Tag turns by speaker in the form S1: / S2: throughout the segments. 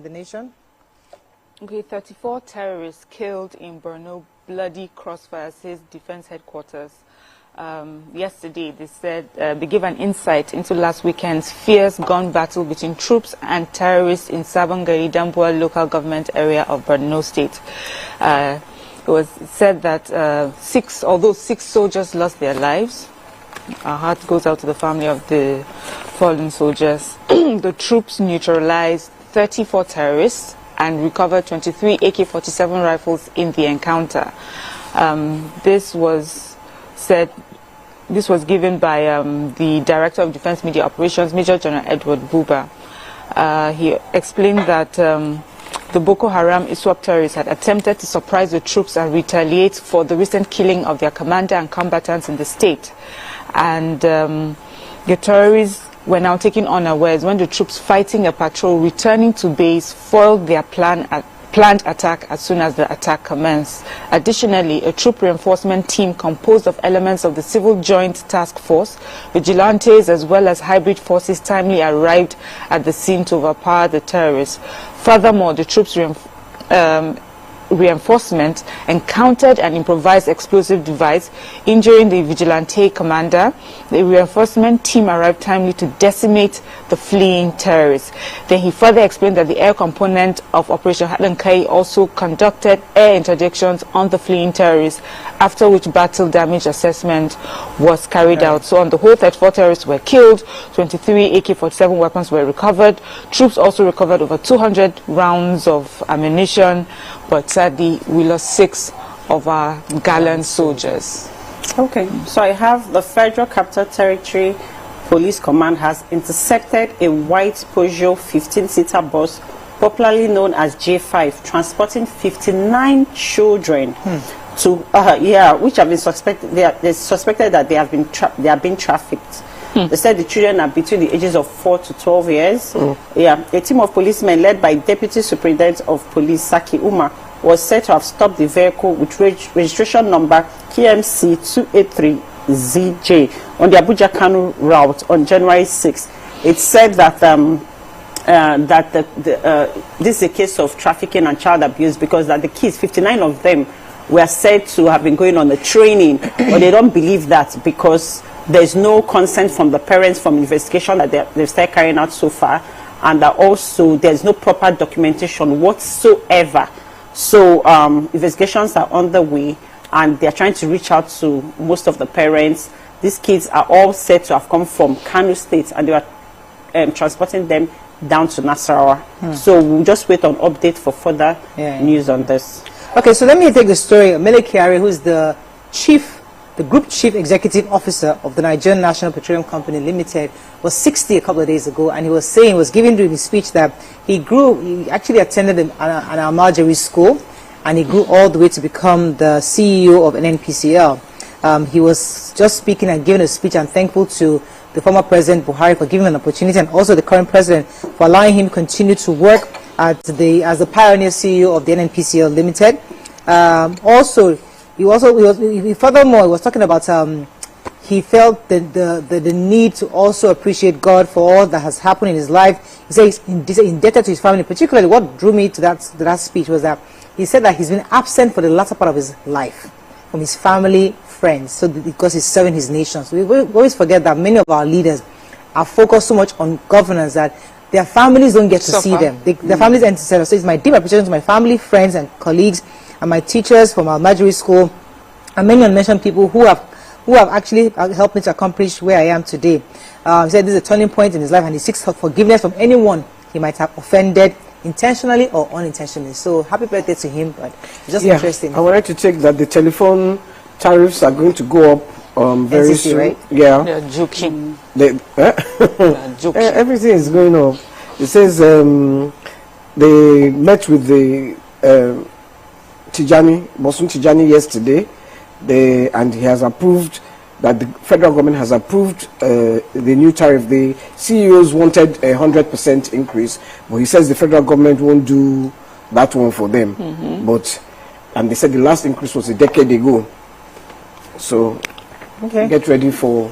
S1: the nation.
S2: Okay, 34 terrorists killed in Borno, bloody crossfire, says Defense Headquarters. Yesterday, they said they gave an insight into last weekend's fierce gun battle between troops and terrorists in Sabongari, Damboa local government area of Borno State. It was said that although six soldiers lost their lives, our heart goes out to the family of the fallen soldiers. The troops neutralized 34 terrorists and recovered 23 AK-47 rifles in the encounter. This was given by the Director of Defense Media Operations, Major General Edward Buba. He explained that the Boko Haram ISWAP terrorists had attempted to surprise the troops and retaliate for the recent killing of their commander and combatants in the state. And the terrorists were now taken unawares when the troops fighting a patrol returning to base foiled their planned attack as soon as the attack commenced. Additionally, a troop reinforcement team composed of elements of the Civil Joint Task Force, vigilantes as well as hybrid forces timely arrived at the scene to overpower the terrorists. Furthermore, the troops reinforcement encountered an improvised explosive device, injuring the vigilante commander. The reinforcement team arrived timely to decimate the fleeing terrorists. Then he further explained that the air component of Operation Halankai also conducted air interdictions on the fleeing terrorists, after which battle damage assessment was carried out. So on the whole, 34 terrorists were killed, 23 AK-47 weapons were recovered. Troops also recovered over 200 rounds of ammunition, but sadly, we lost 6 of our gallant soldiers.
S3: Okay, so I have the Federal Capital Territory Police Command has intercepted a white Peugeot 15-seater bus, popularly known as J5, transporting 59 children to, which have been suspected. They suspected that they are being trafficked. They said the children are between the ages of 4 to 12 years. A team of policemen led by Deputy Superintendent of Police Saki Umar was said to have stopped the vehicle with registration number KMC 283ZJ on the Abuja-Kanu route on January 6. It said that this is a case of trafficking and child abuse, because that the kids, 59 of them, were said to have been going on a training, but they don't believe that because there's no consent from the parents from investigation that they've started carrying out so far, and that also there's no proper documentation whatsoever. So investigations are underway, and they're trying to reach out to most of the parents. These kids are all said to have come from Kano State, and they are transporting them down to Nasarawa. So we'll just wait on update for further news on this.
S1: Okay, so let me take the story. Mele Kyari, who's the Group Chief Executive Officer of the Nigerian National Petroleum Company Limited, was 60 a couple of days ago, and he was giving during his speech that he actually attended an Almajiri school, and he grew all the way to become the CEO of NNPCL. He was just speaking and giving a speech and thankful to the former President Buhari for giving him an opportunity, and also the current President for allowing him to continue to work as the pioneer CEO of the NNPCL Limited. Furthermore, he was talking about he felt the need to also appreciate God for all that has happened in his life. He said he's indebted to his family. Particularly, what drew me to that speech was that he said that he's been absent for the latter part of his life from his family, friends, because he's serving his nation. So we always forget that many of our leaders are focused so much on governance that their families don't get to see them. Their families enter. So it's my deep appreciation to my family, friends, and colleagues, and my teachers from Almajiri School, and many unmentioned people who have actually helped me to accomplish where I am today. He said this is a turning point in his life, and he seeks forgiveness from anyone he might have offended, intentionally or unintentionally. So happy birthday to him. But it's just interesting.
S4: I wanted to check that the telephone tariffs are going to go up very
S1: NCC,
S4: soon.
S1: right?
S4: Yeah.
S2: They're joking.
S4: Everything is going up. It says they met with the Bosun Tijani yesterday, and he has approved that the federal government has approved the new tariff. The CEOs wanted 100% increase, but he says the federal government won't do that one for them. And they said the last increase was a decade ago. So get ready for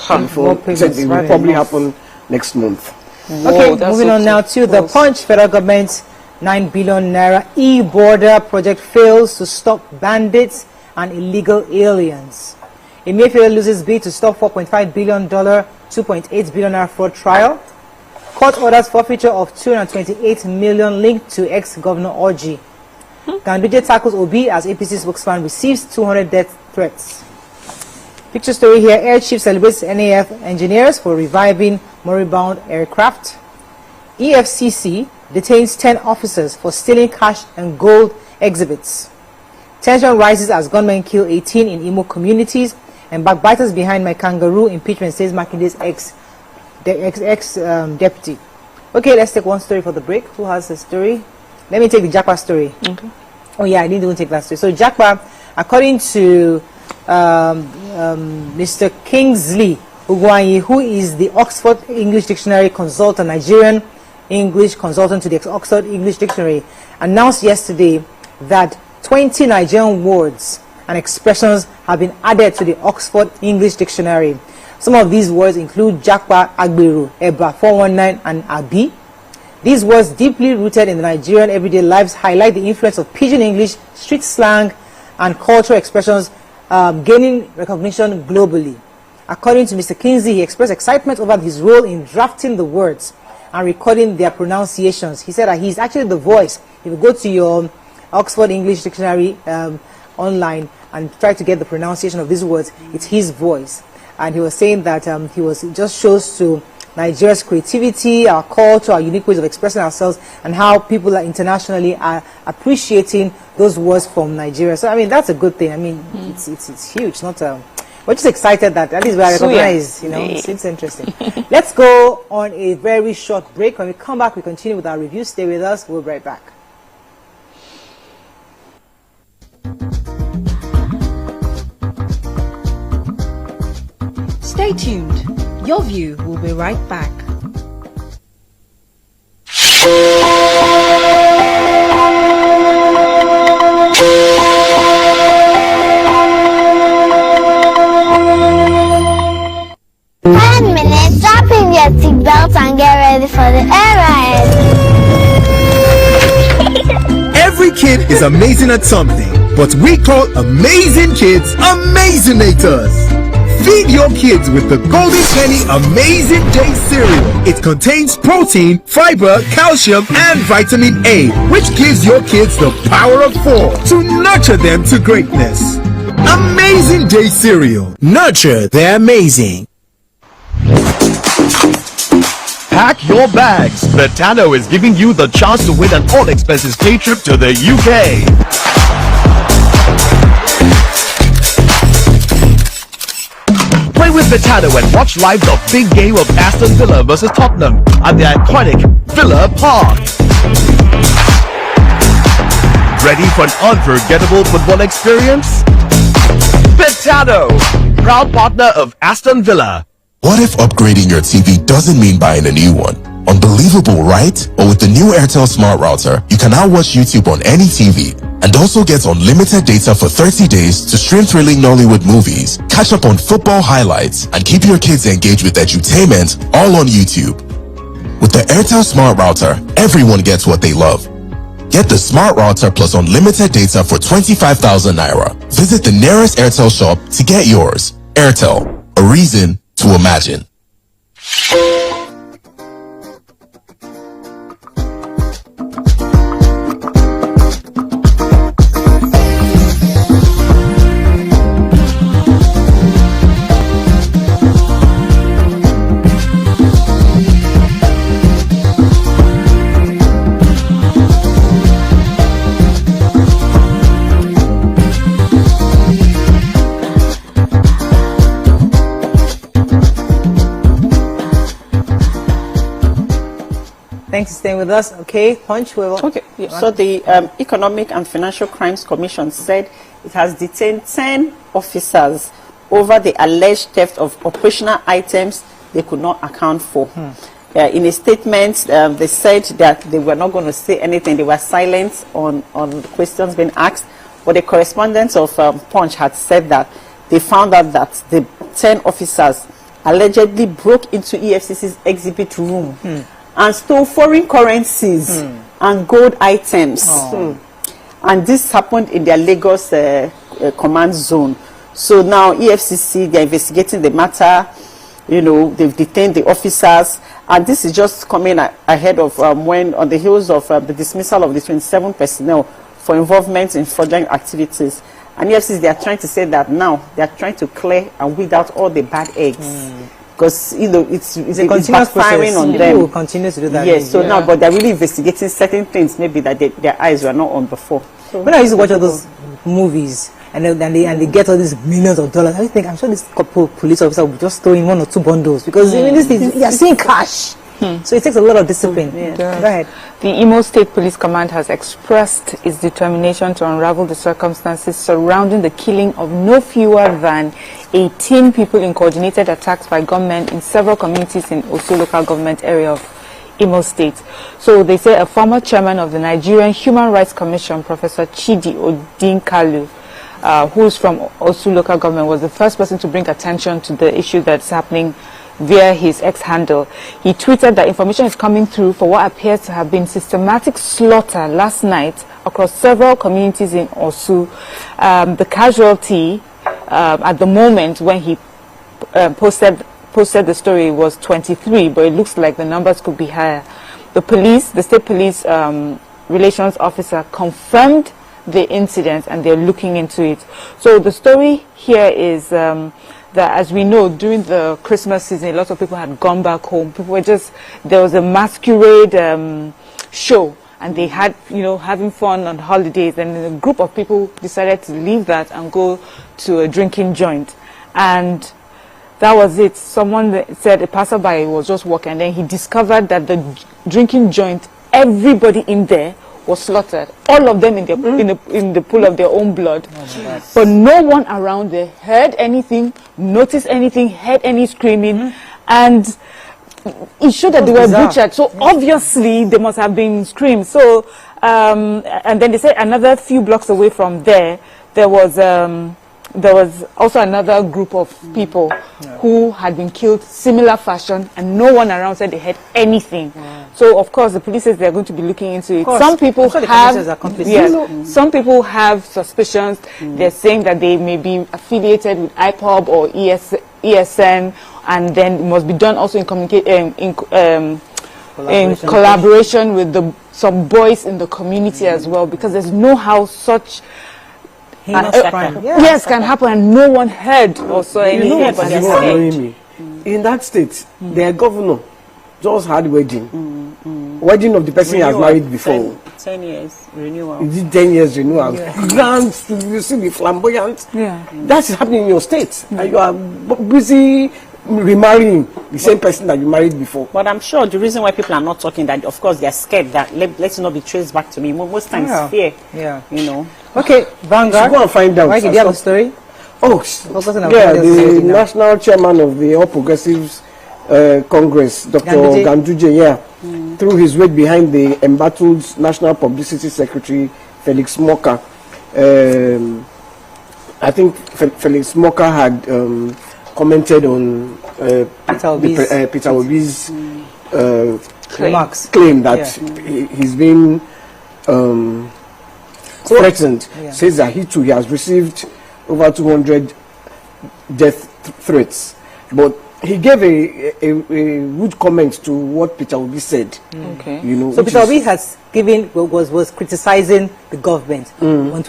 S4: it will probably happen next month.
S1: Okay, moving on now to the Punch. Federal government 9 billion naira e-border project fails to stop bandits and illegal aliens. Emefiele loses bid to stop $4.5 billion, 2.8 billion naira fraud trial. Court orders forfeiture of 228 million linked to ex-governor Orji. Ganduje tackles Obi as APC spokesman receives 200 death threats. Picture story here. Air Chief celebrates NAF engineers for reviving moribund aircraft. EFCC detains 10 officers for stealing cash and gold exhibits. Tension rises as gunmen kill 18 in Imo communities, and backbiters behind my kangaroo impeachment, says Makinde's ex-deputy. Okay, let's take one story for the break. Who has the story? Let me take the Jakpa story. Okay. Oh yeah, I didn't even take that story. So Jakpa, according to Mr. Kingsley Ugwanyi, who is the Oxford English Dictionary consultant, Nigerian English consultant to the Oxford English Dictionary, announced yesterday that 20 Nigerian words and expressions have been added to the Oxford English Dictionary. Some of these words include Jakpa, Agberu, Eba, 419, and Abi. These words, deeply rooted in the Nigerian everyday lives, highlight the influence of pidgin English, street slang, and cultural expressions gaining recognition globally. According to Mr. Kinsey, he expressed excitement over his role in drafting the words and recording their pronunciations. He said that he's actually the voice. If you go to your Oxford English Dictionary online and try to get the pronunciation of these words, it's his voice. And he was saying that it just shows to Nigeria's creativity, our culture, our unique ways of expressing ourselves, and how people internationally are appreciating those words from Nigeria. So I mean, that's a good thing. I mean, it's huge. Not we're just excited that at least we are recognized. You know, it's interesting. Let's go on a very short break. When we come back, we continue with our review. Stay with us. We'll be right back.
S5: Stay tuned. Your View will be right back.
S6: Strap in your seatbelt and get ready for the air ride.
S7: Every kid is amazing at something, but we call amazing kids Amazinators. Feed your kids with the Golden Penny Amazing Day cereal. It contains protein, fiber, calcium, and vitamin A, which gives your kids the power of 4 to nurture them to greatness. Amazing Day cereal. Nurture the amazing.
S8: Pack your bags. Betano is giving you the chance to win an all-expenses day trip to the UK. Play with Betano and watch live the big game of Aston Villa versus Tottenham at the iconic Villa Park. Ready for an unforgettable football experience? Betano, proud partner of Aston Villa.
S9: What if upgrading your TV doesn't mean buying a new one? Unbelievable, right? But with the new Airtel Smart Router, you can now watch YouTube on any TV and also get unlimited data for 30 days to stream thrilling Nollywood movies, catch up on football highlights, and keep your kids engaged with edutainment all on YouTube. With the Airtel Smart Router, everyone gets what they love. Get the Smart Router plus unlimited data for 25,000 Naira. Visit the nearest Airtel shop to get yours. Airtel, a reason to imagine.
S1: Thanks for staying with us. Okay, Punch.
S3: Okay. Yeah. So the Economic and Financial Crimes Commission said it has detained 10 officers over the alleged theft of operational items they could not account for. In a statement, they said that they were not going to say anything. They were silent on questions being asked. But the correspondent of Punch had said that they found out that the 10 officers allegedly broke into EFCC's exhibit room and stole foreign currencies and gold items. And this happened in their Lagos command zone. So now EFCC, they're investigating the matter. You know, they've detained the officers, and this is just coming ahead of when, on the heels of the dismissal of the 27 personnel for involvement in fraudulent activities. And EFCC, they are trying to say that now they are trying to clear and weed out all the bad eggs. Because, you know, it's
S1: a continuous process
S3: on
S1: them.
S3: them.
S1: Will continue to do that.
S3: Yes, so now, but they're really investigating certain things maybe that their eyes were not on before. So,
S1: when I used to watch all those movies, and they get all these millions of dollars, I think, I'm sure this couple police officer will just throw in 1 or 2 bundles, because I mean, this thing, you're seeing cash. So it takes a lot of discipline.
S2: Yeah.
S1: Go ahead.
S2: The Imo State Police Command has expressed its determination to unravel the circumstances surrounding the killing of no fewer than 18 people in coordinated attacks by gunmen in several communities in Osu local government area of Imo State. So they say a former chairman of the Nigerian Human Rights Commission, Professor Chidi Odinkalu, who's from Osu local government, was the first person to bring attention to the issue that's happening via his X-handle. He tweeted that information is coming through for what appears to have been systematic slaughter last night across several communities in Osu. The casualty at the moment when he posted the story was 23, but it looks like the numbers could be higher. The state police relations officer confirmed the incident, and they're looking into it. So the story here is that, as we know, during the Christmas season, a lot of people had gone back home. People were there was a masquerade show, and they had, having fun on holidays, and a group of people decided to leave that and go to a drinking joint. And that was it. Someone said a passerby was just walking, and then he discovered that the drinking joint, everybody in there was slaughtered, all of them in the pool of their own blood. But no one around there heard anything, noticed anything, heard any screaming, and it showed that they were butchered. So obviously there must have been screams. So and then they said another few blocks away from there was also another group of people who had been killed similar fashion, and no one around said they had anything. So of course the police says they're going to be looking into it. Some people some people have suspicions. They're saying that they may be affiliated with IPOB or ESN, and then it must be done also in collaboration with some boys in the community as well, because there's no how such can happen and no one heard or saw anything.
S4: In that state, their governor just had wedding of the person he has married before.
S3: 10 years renewal.
S4: Is it 10 years renewal? Grand, you see the flamboyant. That's happening in your state, and you are busy remarrying the same person that you married before.
S3: But I'm sure the reason why people are not talking, that of course they are scared that let's not be traced back to me. Most times fear.
S1: Okay, Vanguard.
S4: Go and find out.
S1: Why did you have a story?
S4: The national chairman of the All Progressives Congress, Dr. Ganduje, threw his weight behind the embattled National Publicity Secretary Felix Moka. I think Felix Moka had commented on Peter Obi's claim that he's been threatened. Says that he has received over 200 death threats, but he gave a good comment to what Peter Obi said.
S1: So Peter Obi has was criticizing the government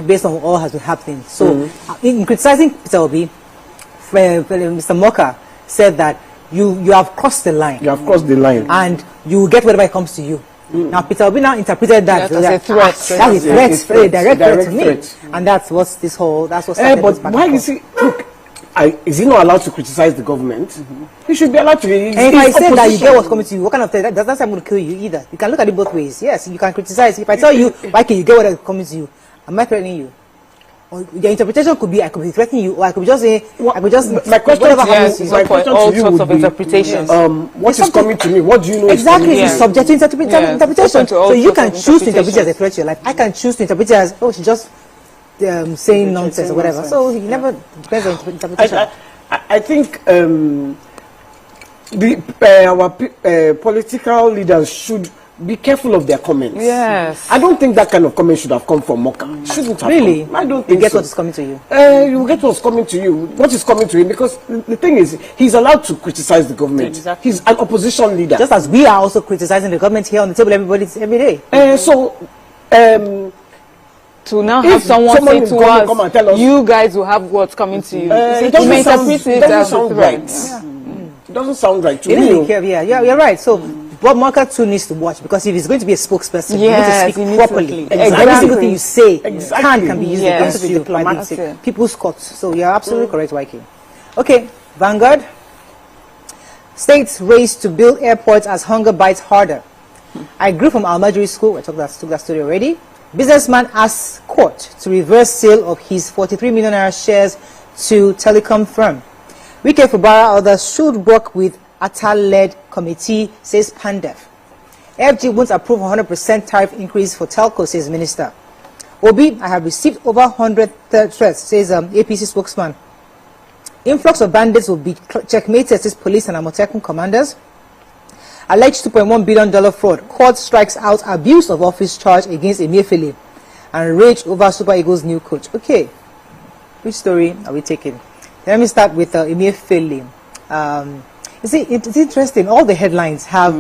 S1: based on all has been happening. So in criticizing Peter Obi, Mr. Moka said that you have crossed the line.
S4: You have crossed the line,
S1: and you will get whatever comes to you. Now Peter Obi now interpreted that as a threat. That's a threat, a direct threat to me. And that's what's this whole. That's what's.
S4: But why is he? Look, is he not allowed to criticize the government? He should be allowed to.
S1: And if I say that you get what's coming to you, what kind of threat? That's not I'm going to kill you either. You can look at it both ways. Yes, you can criticize. If I tell you, why can you get what's coming to you? Am I threatening you? Or the interpretation could be I could be threatening you, or I could just say I could just.
S4: My question to
S2: all
S4: you
S2: sorts
S4: would
S2: of interpretations.
S4: What is coming to me? What do you know?
S1: Exactly, it's subject to interpretation. So you can choose to interpret it as a threat to your life. I can choose to interpret it as she's just saying nonsense or whatever. So it never depends on interpretation.
S4: I think our political leaders should be careful of their comments.
S2: Yes.
S4: I don't think that kind of comment should have come from Moka. Shouldn't have
S1: Really?
S4: come. I don't
S1: You
S4: think
S1: get
S4: so.
S1: what is coming to you.
S4: You get what's coming to you. What is coming to him? Because the thing is, he's allowed to criticize the government.
S3: Exactly.
S4: He's an opposition leader.
S1: Just as we are also criticizing the government here on the table every day.
S2: To now
S4: If
S2: have someone say
S4: is
S2: to
S4: gonna
S2: us,
S4: come and tell us,
S2: you guys will have what's coming to you.
S4: it
S2: You may
S4: doesn't
S2: interpret it as a
S4: sound
S2: threat.
S4: right. It doesn't sound right to
S1: He doesn't
S4: me.
S1: really care. Yeah, you're right. So Bob Marker too needs to watch, because if he's going to be a spokesperson,
S2: Yes,
S1: you
S2: he
S1: need
S2: needs
S1: to speak
S2: to
S1: properly.
S2: speak.
S1: Every
S2: Exactly.
S1: single thing you say
S4: Exactly.
S1: can be used
S2: Yes.
S1: against
S2: To be
S1: you by
S2: diplomatic.
S1: the people's court. So you're absolutely correct, YK. Okay, Vanguard. States race to build airports as hunger bites harder. I grew from Almajiri School. I took that story already. Businessman asks court to reverse sale of his 43 million naira shares to telecom firm. Wike Fubara others should work with Atal-led committee, says Pandef. FG won't approve 100% tariff increase for telco, says Minister. Obi, I have received over 100 threats, says APC spokesman. Influx of bandits will be checkmated, says police and Amotekun commanders. Alleged $2.1 billion fraud. Court strikes out abuse of office charge against Emefiele and rage over Super Eagles' new coach. Okay, which story are we taking? Let me start with Emefiele. You see, it's interesting. All the headlines have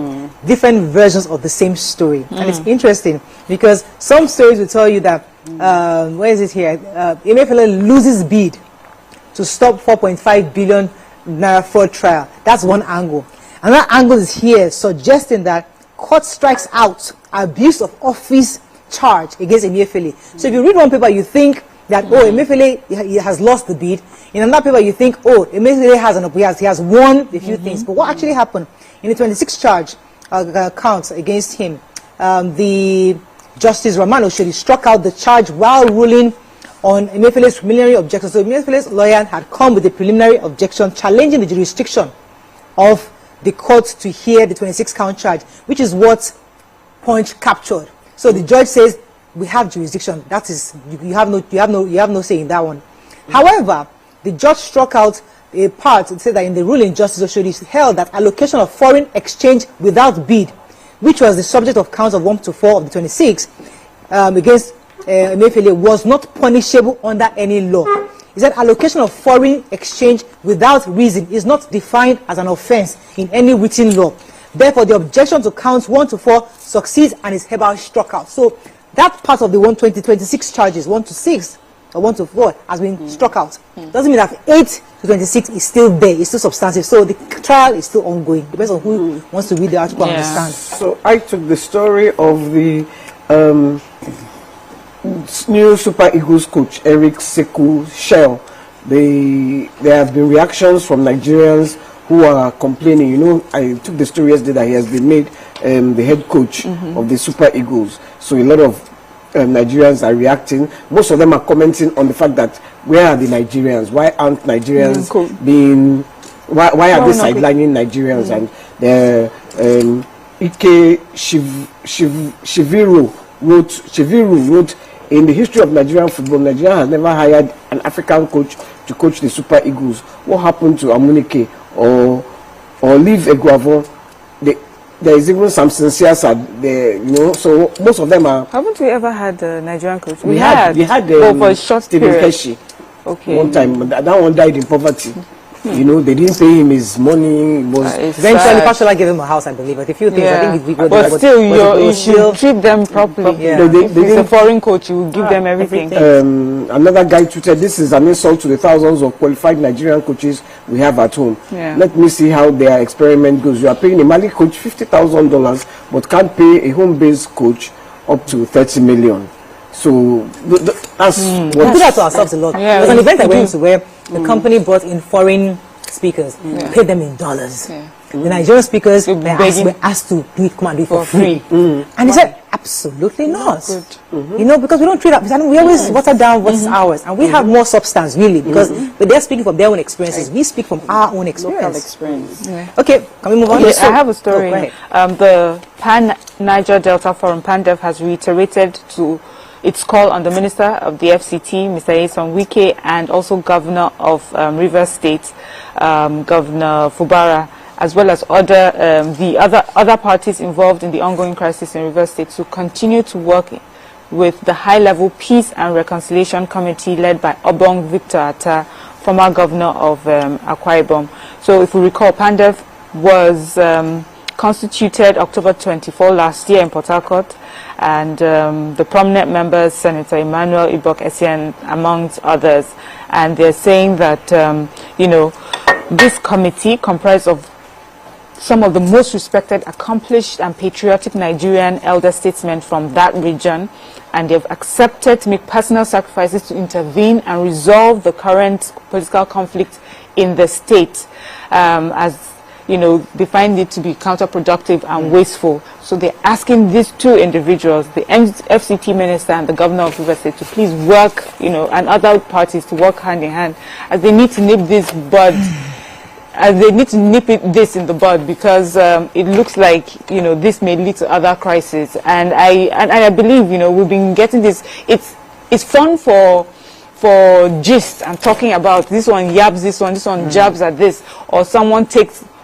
S1: different versions of the same story. And it's interesting because some stories will tell you that, where is it here? Emefiele loses bid to stop 4.5 billion naira fraud trial. That's one angle. Another angle is here suggesting that court strikes out abuse of office charge against Emefiele. So if you read one paper, you think that, oh, Emefiele he has lost the bid. In another paper, you think, oh, Emefiele he has won a few things. But what actually happened in the 26 charge counts against him? The Justice Rahman Oshodi struck out the charge while ruling on Emefiele's preliminary objection. So Emefiele's lawyer had come with a preliminary objection challenging the jurisdiction of the court to hear the 26 count charge, which is what Punch captured. So the judge says we have jurisdiction. That is, you have no say in that one. However, the judge struck out a part and said that in the ruling, Justice Oshodi held that allocation of foreign exchange without bid, which was the subject of counts of 1 to 4 of the 26 against Emefiele, was not punishable under any law. He said allocation of foreign exchange without reason is not defined as an offense in any written law. Therefore, the objection to counts 1 to 4 succeeds and is hereby struck out. So that part of the 26 charges, 1 to 6 or 1 to 4, has been struck out. Doesn't mean that 8 to 26 is still there, it's still substantive. So the trial is still ongoing. Depends on who wants to read the article and understand.
S4: So I took the story of the new Super Eagles coach Eric Sekou Shell. There have been reactions from Nigerians who are complaining. You know, I took the story yesterday that he has been made the head coach of the Super Eagles. So a lot of Nigerians are reacting. Most of them are commenting on the fact that where are the Nigerians? Why aren't Nigerians being? Why are they sidelining Nigerians? And the Ike Shiviru wrote. In the history of Nigerian football, Nigeria has never hired an African coach to coach the Super Eagles. What happened to Amunike or Liv Eguavon? There is even some sincere there, you know. So most of them are.
S2: Haven't we ever had a Nigerian coach?
S4: We had
S2: for a short
S4: Stephen
S2: period.
S4: Keshi.
S2: Okay.
S4: One time, but that one died in poverty. You know, they didn't pay him his money. It was
S1: Eventually, Pashola gave him a house, I believe. But a few things, I think
S2: but still, you should treat them properly.
S1: Yeah.
S2: If it's a foreign coach, you give them everything.
S4: Another guy tweeted, "This is an insult to the thousands of qualified Nigerian coaches we have at home. Let me see how their experiment goes. You are paying a Mali coach $50,000, but can't pay a home-based coach up to 30 million. So that's
S1: we do that to ourselves a lot. There was an event I went to where the company brought in foreign speakers, paid them in dollars. The Nigerian speakers were asked to do it, come and do it for free. And they said, absolutely not. You know, because we don't treat that. We always water down what's ours. And we have more substance, really, because but they're speaking from their own experiences. We speak from our own experience. Okay, can we move on?
S2: I have a story. The Pan-Niger Delta Forum, PANDEF, has reiterated to its call on the Minister of the FCT, Mr. Nyesom Wike, and also Governor of Rivers State, Governor Fubara, as well as the other parties involved in the ongoing crisis in Rivers State, to continue to work with the high-level Peace and Reconciliation Committee led by Obong Victor Atta, former governor of Akwa Ibom. So if we recall, PANDEF was constituted October 24 last year in Port Harcourt, and the prominent members, Senator Emmanuel Ibok Essien, amongst others, and they're saying that this committee comprised of some of the most respected, accomplished and patriotic Nigerian elder statesmen from that region, and they've accepted to make personal sacrifices to intervene and resolve the current political conflict in the state, as they find it to be counterproductive and wasteful. So they're asking these two individuals, the FCT minister and the governor of Rivers State, to please work, and other parties to work hand in hand, as they need to nip this bud. This in the bud, because it looks like this may lead to other crises, and I believe we've been getting this. It's fun for gist and talking about this one yabs this one jabs at this, or someone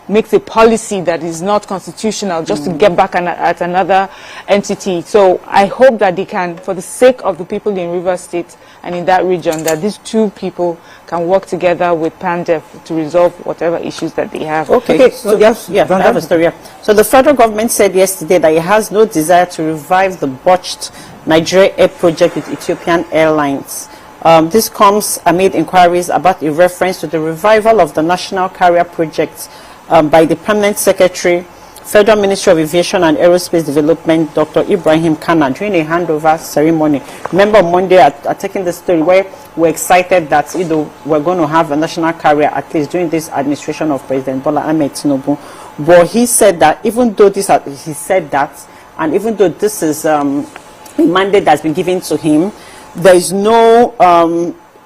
S2: makes a policy that is not constitutional just to get back at another entity. So I hope that they can, for the sake of the people in Rivers State and in that region, that these two people can work together with PANDEF to resolve whatever issues that they have.
S3: Okay, so I have a story. So the federal government said yesterday that it has no desire to revive the botched Nigeria Air project with Ethiopian Airlines. This comes amid inquiries about a reference to the revival of the National Carrier Project by the Permanent Secretary, Federal Ministry of Aviation and Aerospace Development, Dr. Ibrahim Kana, during a handover ceremony. Remember on Monday, I taken the story where we're excited that we're going to have a national carrier at least during this administration of President Bola Ahmed Tinubu. But he said that even though this is a mandate that's been given to him, there is no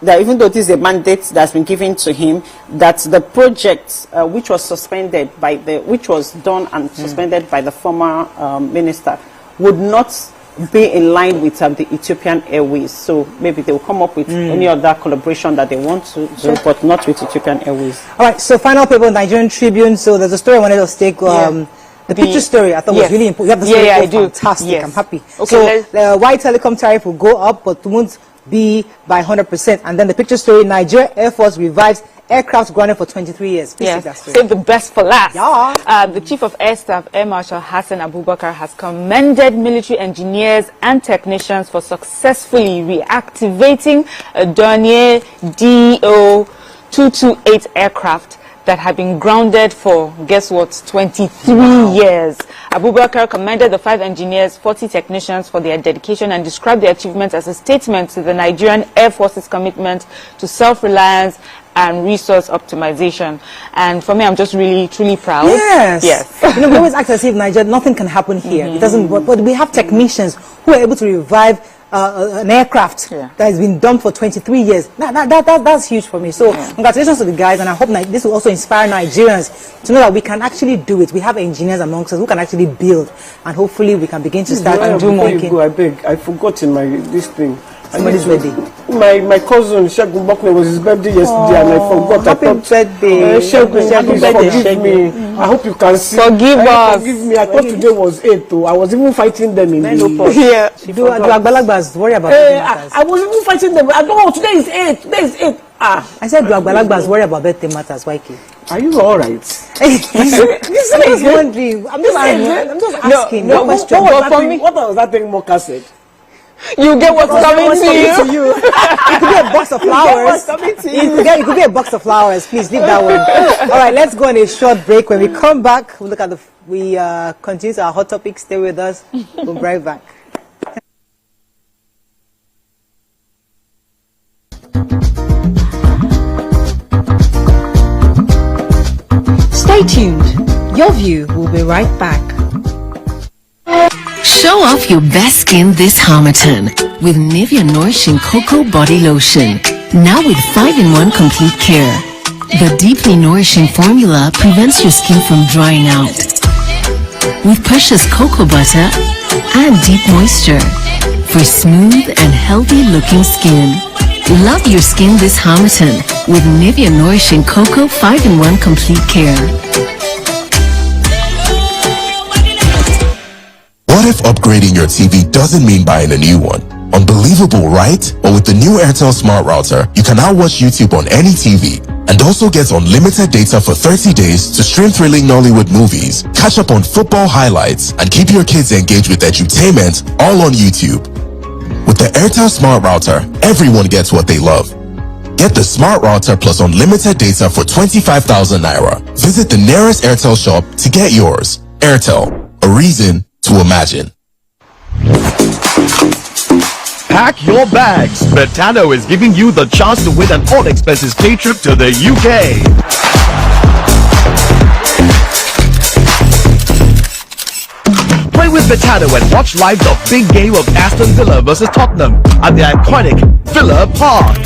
S3: that even though this is a mandate that's been given to him, that the project which was suspended which was done and suspended by the former minister would not be in line with the Ethiopian Airways. So maybe they will come up with any other collaboration that they want to do, but not with Ethiopian Airways.
S1: All right, so final paper, Nigerian Tribune. So there's a story I wanted to take. The picture story I thought was really important. You have the story,
S2: I do.
S1: Fantastic.
S2: Yes.
S1: I'm happy.
S2: Okay,
S1: so the white telecom tariff will go up, but won't be by 100%. And then the picture story, Nigeria Air Force revives aircraft grounded for 23 years. Please take that story.
S2: Save the best for last.
S1: Yeah.
S2: The Chief of Air Staff, Air Marshal Hassan Abubakar, has commended military engineers and technicians for successfully reactivating a Dornier DO-228 aircraft that had been grounded for, guess what, 23 years. Abubakar commended the 5 engineers, 40 technicians for their dedication and described their achievements as a statement to the Nigerian Air Force's commitment to self-reliance and resource optimization. And for me, I'm just really, truly proud.
S1: Yes. We always act as if Nigeria, nothing can happen here. It doesn't, but we have technicians who are able to revive an aircraft that has been dumped for 23 years. That's huge for me. So congratulations to the guys, and I hope this will also inspire Nigerians to know that we can actually do it. We have engineers amongst us who can actually build, and hopefully we can begin to start and do more.
S4: I beg, I forgot in this thing.
S1: Somebody's birthday.
S4: My cousin Shegun Bokne was his birthday yesterday, and I forgot.
S1: Happy birthday,
S4: Shegun, forgive me. I hope you can see.
S2: Forgive us.
S4: Forgive me. I thought today was 8. I was even fighting them in the.
S1: Do Agbalagbas worry about birthday matters?
S4: I was even fighting them. I don't know. Today is 8. Today is 8. I
S1: said do Agbalagbas worry about birthday matters? YK.
S4: Are you all right?
S1: This is wondering. I'm just asking.
S4: No question. What was that thing Moka said?
S2: You get what's coming to you.
S1: It could be a box of flowers. It could be a box of flowers. Please leave that one. All right, let's go on a short break. When we come back, we'll look at we continue our hot topics. Stay with us. We'll be right back.
S5: Stay tuned. Your View will be right back.
S10: Show off your best skin this Harmattan with Nivea Nourishing Cocoa Body Lotion. Now with 5-in-1 complete care. The deeply nourishing formula prevents your skin from drying out. With precious cocoa butter and deep moisture for smooth and healthy looking skin. Love your skin this Harmattan with Nivea Nourishing Cocoa 5-in-1 complete care.
S9: What if upgrading your TV doesn't mean buying a new one? Unbelievable, right? But with the new Airtel Smart Router, you can now watch YouTube on any TV and also get unlimited data for 30 days to stream thrilling Nollywood movies, catch up on football highlights, and keep your kids engaged with edutainment all on YouTube. With the Airtel Smart Router, everyone gets what they love. Get the Smart Router plus unlimited data for 25,000 Naira. Visit the nearest Airtel shop to get yours. Airtel, a reason to imagine.
S8: Pack your bags. Betano is giving you the chance to win an all-expenses paid trip to the UK. Play with Betano and watch live the big game of Aston Villa versus Tottenham at the iconic Villa Park.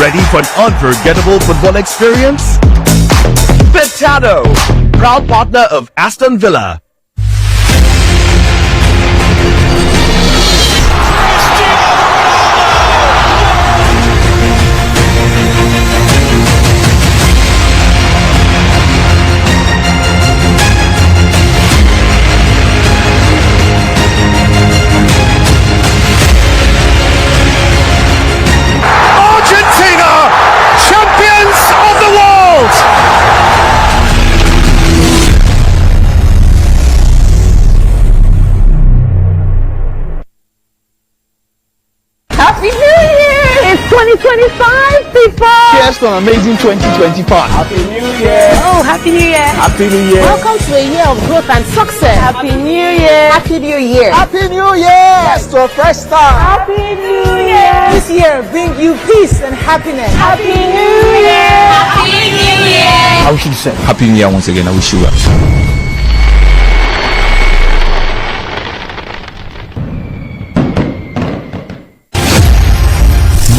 S8: Ready for an unforgettable football experience? Betano, proud partner of Aston Villa.
S11: Happy New Year! It's 2025, people!
S12: Cheers to an amazing 2025.
S11: Happy New Year! Oh, Happy New Year!
S12: Happy New Year!
S11: Welcome to a year of growth and success. Happy New Year! Happy New Year!
S12: Happy New Year! Yes, to a fresh start.
S11: Happy New Year!
S1: This year bring you peace and happiness.
S11: Happy New Year! Happy New Year!
S12: I wish you the same. Happy New Year once again. I wish you well.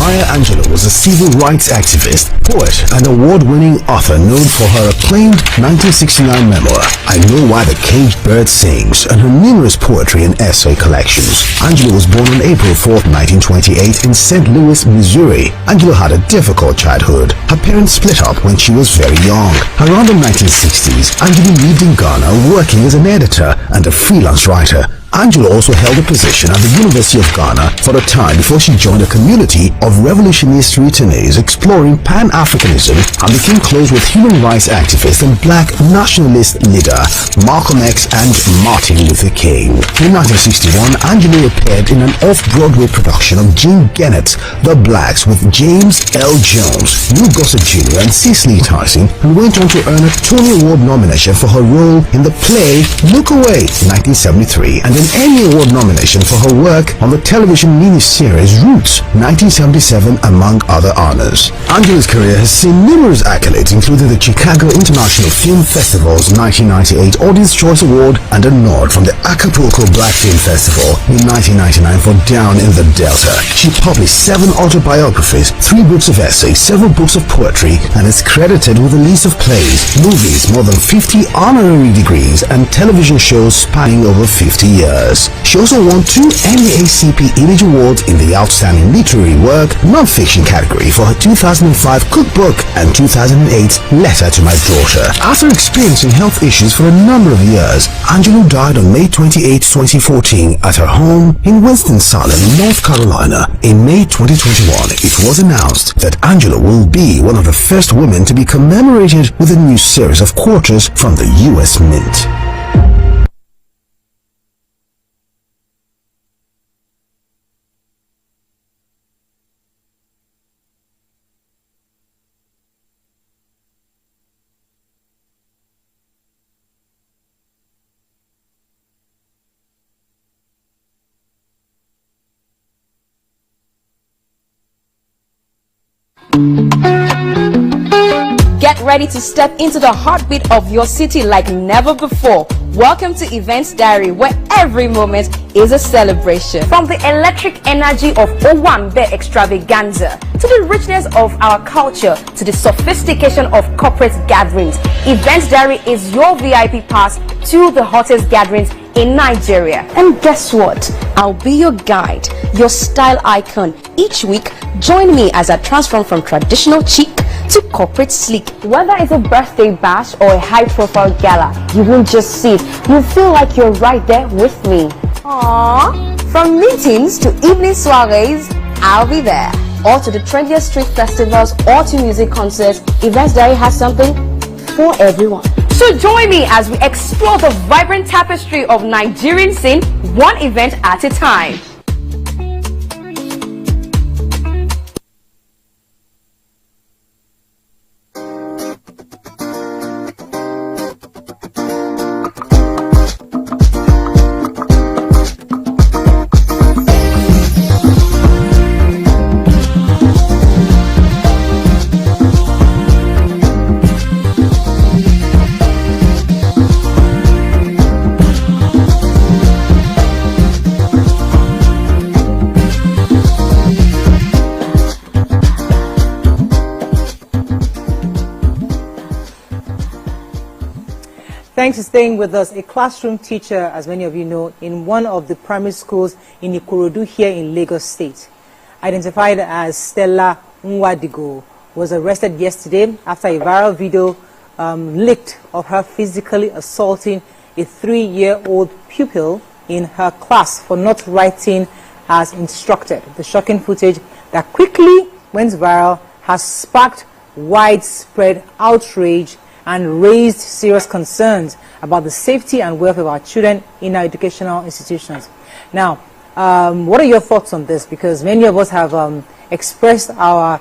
S13: Maya Angelou was a civil rights activist, poet, and award-winning author known for her acclaimed 1969 memoir, I Know Why the Caged Bird Sings, and her numerous poetry and essay collections. Angelou was born on April 4, 1928 in St. Louis, Missouri. Angelou had a difficult childhood. Her parents split up when she was very young. Around the 1960s, Angelou lived in Ghana working as an editor and a freelance writer. Angelou also held a position at the University of Ghana for a time before she joined a community of revolutionist returnees exploring Pan-Africanism and became close with human rights activist and black nationalist leader Malcolm X and Martin Luther King. In 1961, Angelou appeared in an off-Broadway production of Jean Gennett's The Blacks with James L. Jones, Lou Gossett Jr. and Cicely Tyson, and went on to earn a Tony Award nomination for her role in the play Look Away in 1973 and an Emmy Award nomination for her work on the television miniseries Roots 1977, among other honors. Angelou's career has seen numerous accolades, including the Chicago International Film Festival's 1998 Audience Choice Award and a nod from the Acapulco Black Film Festival in 1999 for Down in the Delta. She published 7 autobiographies, 3 books of essays, several books of poetry, and is credited with a list of plays, movies, more than 50 honorary degrees, and television shows spanning over 50 years. She also won 2 NAACP Image Awards in the Outstanding Literary Work Non-Fiction category for her 2005 cookbook and 2008 Letter to My Daughter. After experiencing health issues for a number of years, Angelou died on May 28, 2014 at her home in Winston-Salem, North Carolina. In May 2021, it was announced that Angelou will be one of the first women to be commemorated with a new series of quarters from the U.S. Mint.
S14: Get ready to step into the heartbeat of your city like never before. Welcome to Events Diary, where every moment is a celebration. From the electric energy of Owambe extravaganza to the richness of our culture to the sophistication of corporate gatherings, Events Diary is your VIP pass to the hottest gatherings in Nigeria. And guess what? I'll be your guide, your style icon. Each week, join me as I transform from traditional chic to corporate sleek. Whether it's a birthday bash or a high-profile gala, you won't just see it. You'll feel like you're right there with me. Aww. From meetings to evening soirees, I'll be there. Or to the trendiest street festivals or to music concerts, Events Diary has something for everyone. So join me as we explore the vibrant tapestry of Nigerian scene, one event at a time.
S1: Thanks for staying with us. A classroom teacher, as many of you know, in one of the primary schools in Ikorodu here in Lagos State, identified as Stella Nwadigo, was arrested yesterday after a viral video leaked of her physically assaulting a 3-year-old pupil in her class for not writing as instructed. The shocking footage that quickly went viral has sparked widespread outrage and raised serious concerns about the safety and welfare of our children in our educational institutions. Now, what are your thoughts on this? Because many of us have expressed our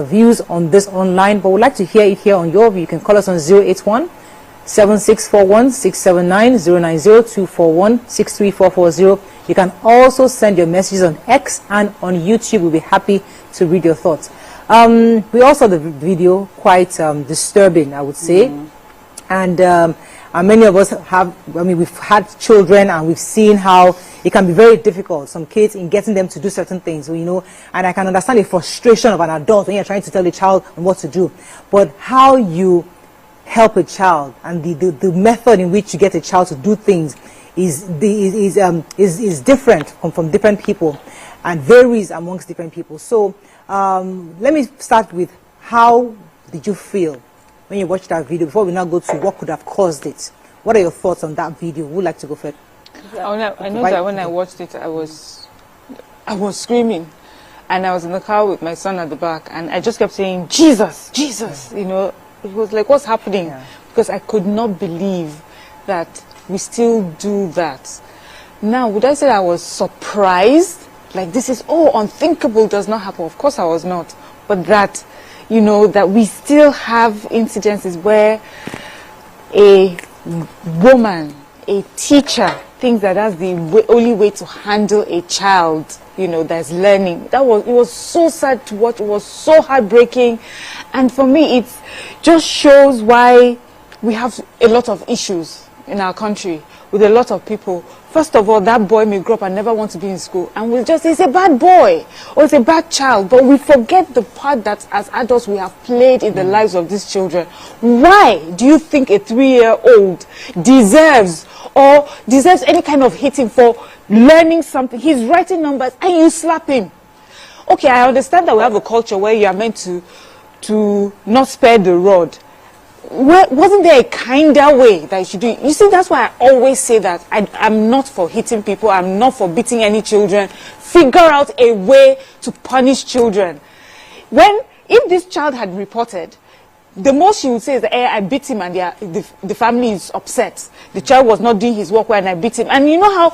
S1: views on this online, but we'd like to hear it here on your view. You can call us on 081-7641-679-090-241-63440. You can also send your messages on X and on YouTube. We'll be happy to read your thoughts. We also saw the video, quite disturbing, I would say. And many of us have, we've had children and we've seen how it can be very difficult, some kids, in getting them to do certain things, you know, and I can understand the frustration of an adult when you're trying to tell a child what to do. But how you help a child and the method in which you get a child to do things is different from different people and varies amongst different people. So let me start with, how did you feel when you watched that video, before we now go to what could have caused it? What are your thoughts on that video? Who would like to go first?
S2: I know that when I watched it, I was screaming, and I was in the car with my son at the back, and I just kept saying, Jesus, Jesus, you know. It was like, what's happening? Because I could not believe that we still do that. Now, would I say I was surprised? Like, this is, unthinkable, does not happen. Of course I was not. But that, you know, that we still have incidences where a woman, a teacher, thinks that that's the only way to handle a child, you know, that's learning. It was so sad to watch. It was so heartbreaking. And for me, it just shows why we have a lot of issues in our country with a lot of people. First of all, that boy may grow up and never want to be in school, and we'll just say it's a bad boy or it's a bad child, but we forget the part that as adults we have played in the lives of these children. Why do you think a 3-year-old deserves any kind of hitting for learning something? He's writing numbers and you slap him. Okay, I understand that we have a culture where you are meant to not spare the rod. Wasn't there a kinder way that you should do it? You see, that's why I always say that I'm not for hitting people. I'm not for beating any children. Figure out a way to punish children. If this child had reported, the most she would say is, I beat him, and the family is upset. The child was not doing his work well and I beat him. And you know how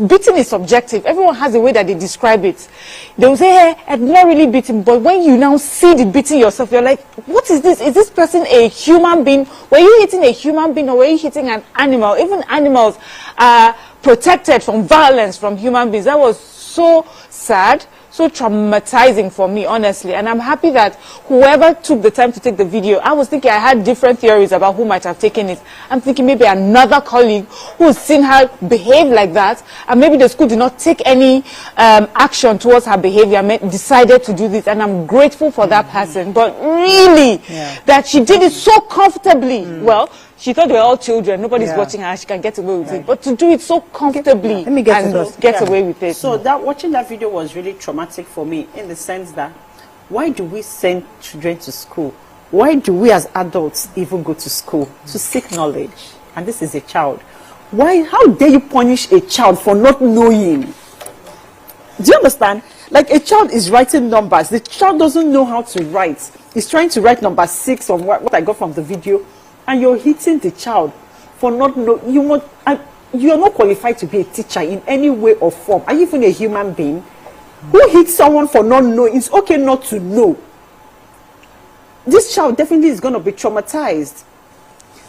S2: beating is subjective. Everyone has a way that they describe it. They will say, I did not really beat him. But when you now see the beating yourself, you're like, what is this? Is this person a human being? Were you hitting a human being or were you hitting an animal? Even animals are protected from violence from human beings. That was so sad, so traumatizing for me, honestly. And I'm happy that whoever took the time to take the video, I was thinking, I had different theories about who might have taken it. I'm thinking maybe another colleague who's seen her behave like that, and maybe the school did not take any action towards her behavior, decided to do this. And I'm grateful for that person. But really, that she did it so comfortably. Well, she thought they were all children. Nobody's watching her. She can get away with it. But to do it so comfortably
S1: Let me get
S2: away with it.
S3: So that watching that video was really traumatic for me, in the sense that why do we send children to school? Why do we as adults even go to school? To seek knowledge. And this is a child. Why? How dare you punish a child for not knowing? Do you understand? Like, a child is writing numbers. The child doesn't know how to write. He's trying to write number 6 on what I got from the video, and you're hitting the child for not knowing. You are not qualified to be a teacher in any way or form. Are you even a human being? Who hits someone for not knowing? It's okay not to know. This child definitely is going to be traumatized.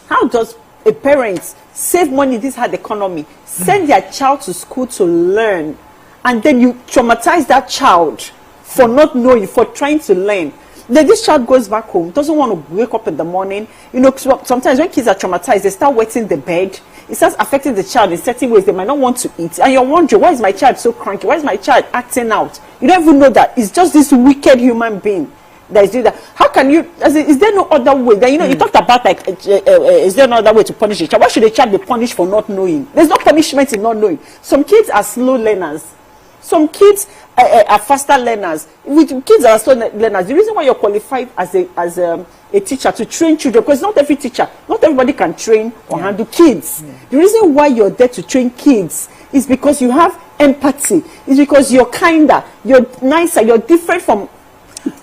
S3: How does a parent save money, this hard economy, send their child to school to learn, and then you traumatize that child for not knowing, for trying to learn? Then this child goes back home, doesn't want to wake up in the morning. You know, sometimes when kids are traumatized, they start wetting the bed. It starts affecting the child in certain ways. They might not want to eat. And you're wondering, why is my child so cranky? Why is my child acting out? You don't even know that it's just this wicked human being that is doing that. How can you, is there no other way? That, you know, you talked about, like, is there no other way to punish a child? Why should a child be punished for not knowing? There's no punishment in not knowing. Some kids are slow learners. Some kids are faster learners. With kids that are slow learners, the reason why you're qualified as a teacher to train children, because not every teacher, not everybody can train or handle kids. The reason why you're there to train kids is because you have empathy. It's because you're kinder, you're nicer, you're different from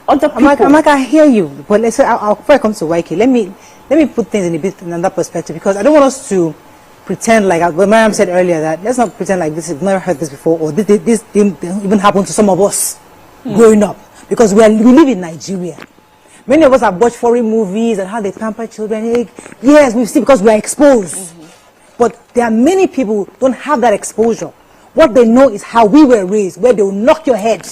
S3: other people.
S1: Amaka, I hear you, but let's say before I come to YK, let me put things in a bit in another perspective, because I don't want us to pretend like what Mariam said earlier, that let's not pretend like this, we've never heard this before, or this didn't even happen to some of us growing up, because we live in Nigeria. Many of us have watched foreign movies and how they pamper children. Yes, we've seen, because we are exposed. But there are many people who don't have that exposure. What they know is how we were raised, where they will knock your head.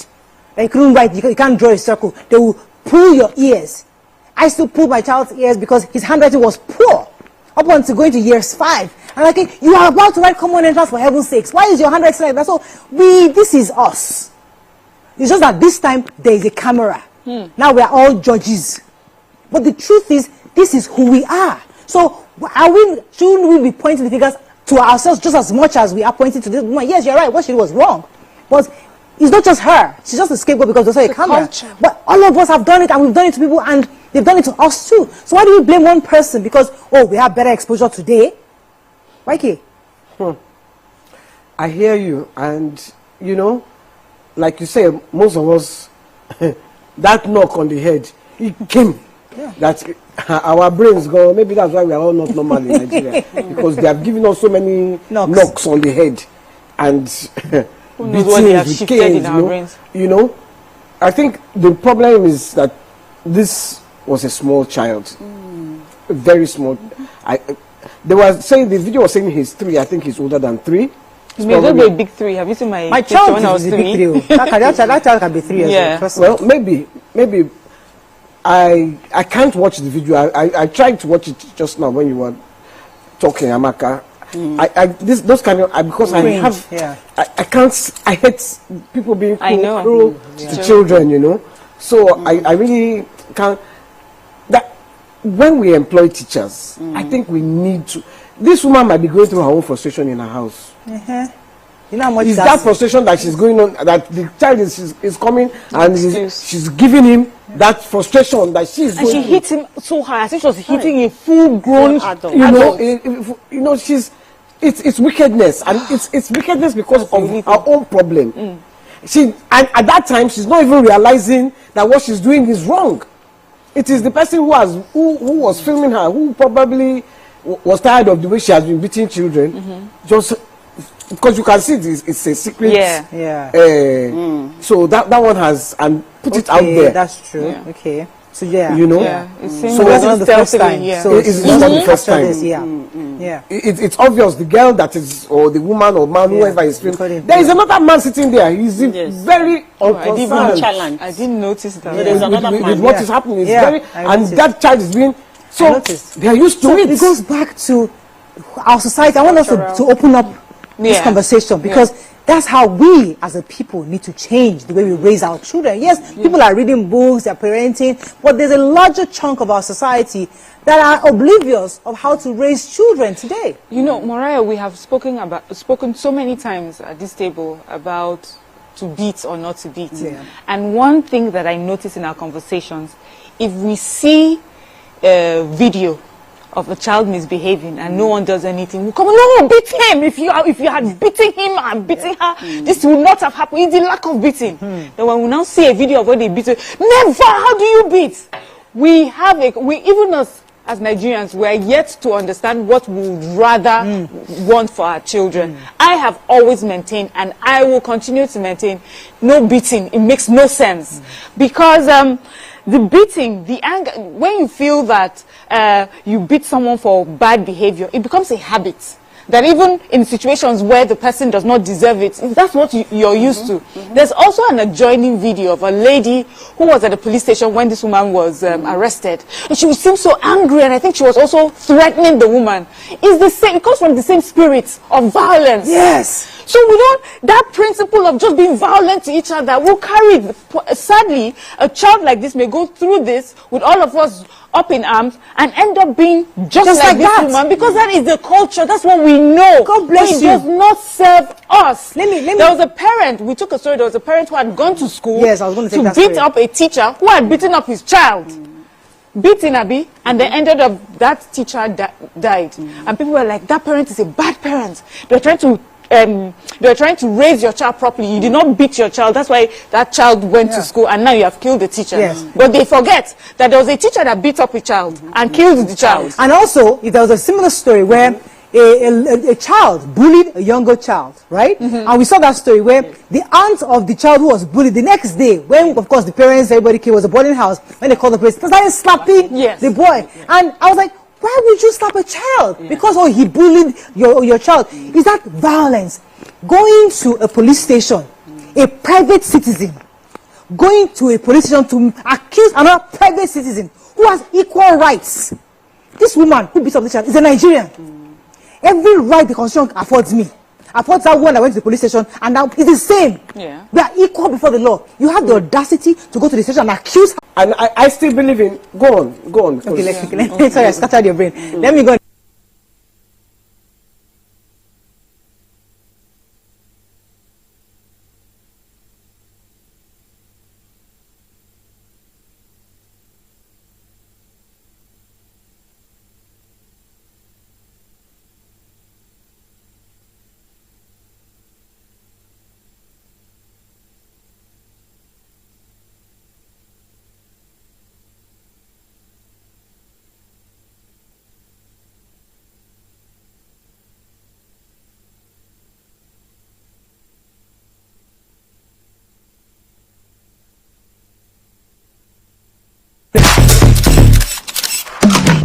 S1: Like, you couldn't write, you can't draw a circle. They will pull your ears. I still pull my child's ears because his handwriting was poor up until going to years 5. And like, you are about to write common entrance, for heaven's sakes. Why is your handwriting like that? So this is us. It's just that this time there is a camera. Now we are all judges. But the truth is, this is who we are. So shouldn't we be pointing the fingers to ourselves just as much as we are pointing to this woman? Yes, you're right, what she did was wrong. But it's not just her. She's just a scapegoat because there's a camera. Culture. But all of us have done it, and we've done it to people, and they've done it to us too. So why do we blame one person because, oh, we have better exposure today? Mikey?
S4: I hear you, and you know, like you say, most of us, that knock on the head, it came. Yeah. That our brains go, maybe that's why we are all not normal in Nigeria. Because they have given us so many knocks on the head. And
S2: who knows what they have shifted in our brains.
S4: You know, I think the problem is that this was a small child. Very small. They were saying, the video was saying he's 3. I think he's older than 3.
S2: He may not be a big 3. Have you seen my
S1: child
S2: when I was 3?
S1: That child can be 3 years old.
S4: Well, maybe I can't watch the video. I tried to watch it just now when you were talking, Amaka. Those kind of because I can't. I hate people being cruel to children. You know, so I really can't. That when we employ teachers, I think we need to. This woman might be going through her own frustration in her house.
S1: You know how much
S4: is that frustration that she's going on, that the child is coming and she's giving him that frustration that she's going.
S2: And she hit him so hard. I think she was hitting a full-grown adult.
S4: You know, it's wickedness, and it's wickedness because of her own problem. And at that time she's not even realizing that what she's doing is wrong. It is the person who was filming her, who probably was tired of the way she has been beating children, just because you can see it's a secret. So that one has, and put it out there.
S1: That's true. Okay. So
S4: you know,
S1: so that's not the first time. So
S4: it's not the first time. It's obvious the girl that is, or the woman or man, whoever is filming. There is another man sitting there. He's very unconcerned.
S2: I didn't notice that.
S3: There's another man.
S4: With what is happening is very, and that child is being. So they are used to it.
S1: It goes back to our society. I want us to open up this conversation, because that's how we as a people need to change the way we raise our children. Yes, people are reading books, they're parenting, but there's a larger chunk of our society that are oblivious of how to raise children today.
S2: You know, Mariah, we have spoken so many times at this table about to beat or not to beat.
S1: Yeah.
S2: And one thing that I notice in our conversations, if we see a video of a child misbehaving and no one does anything, we come, no, beat him. If you had beaten him and beaten her, this would not have happened. It's the lack of beating. Then when we now see a video of when they beat her, never, how do you beat? We even us as Nigerians, we are yet to understand what we would rather want for our children. I have always maintained, and I will continue to maintain, no beating. It makes no sense. Because the beating, the anger, when you feel that you beat someone for bad behavior, it becomes a habit. That even in situations where the person does not deserve it, that's what you're used to. There's also an adjoining video of a lady who was at the police station when this woman was arrested. And she seemed so angry, and I think she was also threatening the woman. It's the same, it comes from the same spirit of violence.
S1: Yes.
S2: So we don't, that principle of just being violent to each other will carry, sadly, a child like this may go through this with all of us up in arms and end up being just like this woman, because that is the culture, that's what we know.
S1: God bless you.
S2: It does not serve us.
S1: Let me.
S2: There was a parent, we took a story, there was a parent who had gone to school
S1: Yes, I was going to take that
S2: beat
S1: story.
S2: up a teacher who had beaten up his child. Beating Abby, and then ended up, that teacher died. And people were like, that parent is a bad parent. They're trying to raise your child properly. You did not beat your child. That's why that child went to school, and now you have killed the teacher.
S1: Yes.
S2: But they forget that there was a teacher that beat up a child and killed the child.
S1: And also, if there was a similar story where a child bullied a younger child, right? And we saw that story where the aunt of the child who was bullied, the next day, when of course the parents, everybody came, was a boarding house, when they called the police, they started slapping the boy. And I was like, why would you slap a child? Because, oh, he bullied your child. Is that violence? Going to a police station, a private citizen, going to a police station to accuse another private citizen who has equal rights. This woman who beat up the child is a Nigerian. Every right the Constitution affords me, affords that one that went to the police station, and now it's the same.
S2: Yeah.
S1: We are equal before the law. You have the audacity to go to the station and accuse her.
S4: And I still believe in, go on.
S1: Okay, sorry, I scattered your brain. Let me go.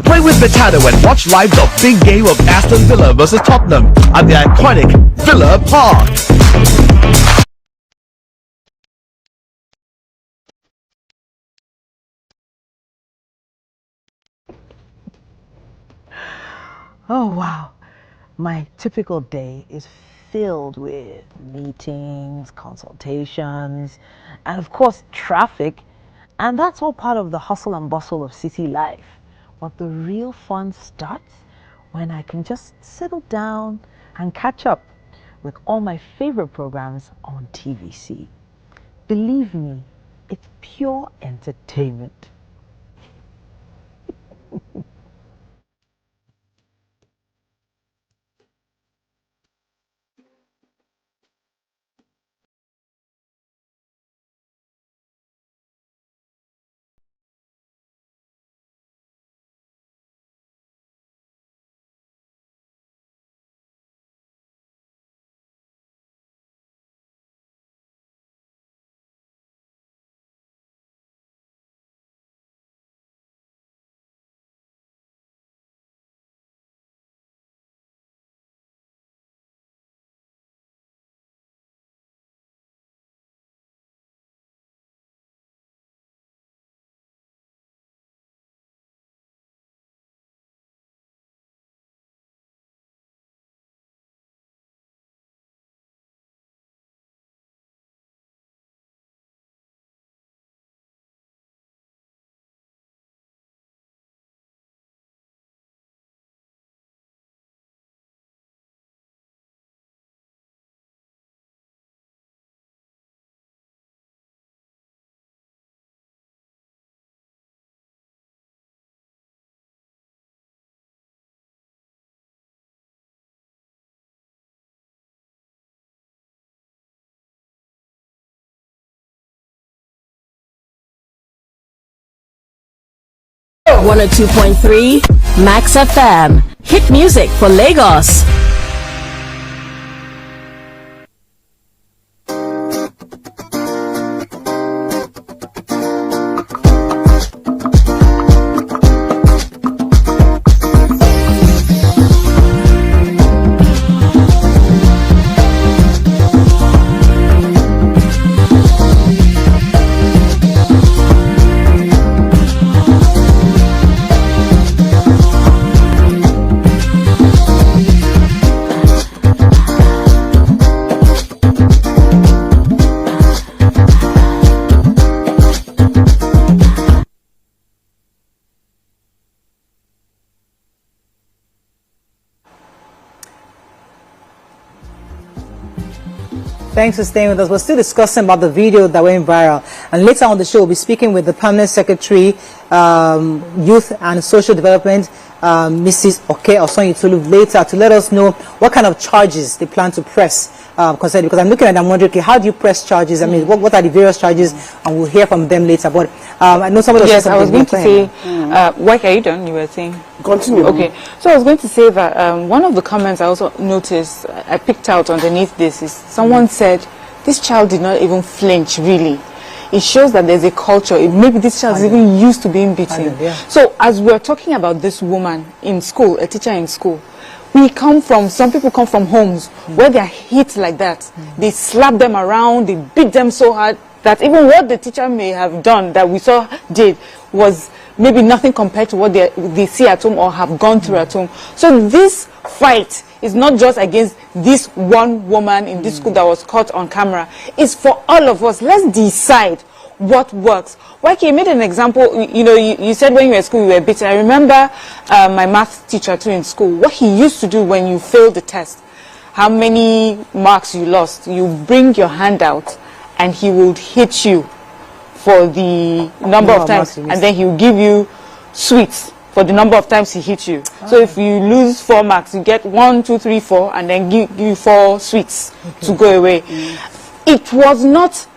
S8: Play with Potato and watch live the big game of Aston Villa versus Tottenham at the iconic Villa Park.
S15: Oh wow, my typical day is filled with meetings, consultations, and of course traffic, and that's all part of the hustle and bustle of city life. But the real fun starts when I can just settle down and catch up with all my favorite programs on TVC. Believe me, it's pure entertainment.
S10: 102.3 Max FM. Hit music for Lagos.
S1: Thanks for staying with us. We're still discussing about the video that went viral. And later on the show, we'll be speaking with the Permanent Secretary, Youth and Social Development, Mrs. Oke Osonyitulu, later to let us know what kind of charges they plan to press concerning. Because I'm looking at them, I'm wondering, okay, how do you press charges? I mean, what are the various charges? And we'll hear from them later. But I know somebody else.
S2: Yes, I was going to say, why are you done? You were saying.
S4: Continue.
S2: Okay, so I was going to say that one of the comments I also noticed, I picked out underneath this, is someone said, this child did not even flinch, really. It shows that there's a culture. Maybe this child is even used to being beaten. So as we're talking about this woman in school, a teacher in school, some people come from homes where they're hit like that. They slap them around, they beat them so hard that even what the teacher may have done that we saw did was maybe nothing compared to what they see at home or have gone through at home. So this fight is not just against this one woman in this school that was caught on camera. It's for all of us. Let's decide what works. Waike, you made an example. You know, you said when you were at school you were beaten. I remember my math teacher too in school. What he used to do when you failed the test, how many marks you lost, you bring your hand out and he would hit you for the number of times, and then he will give you sweets for the number of times he hit you. So if you lose 4 marks, you get 1, 2, 3, 4, and then give you 4 sweets to go away. It was not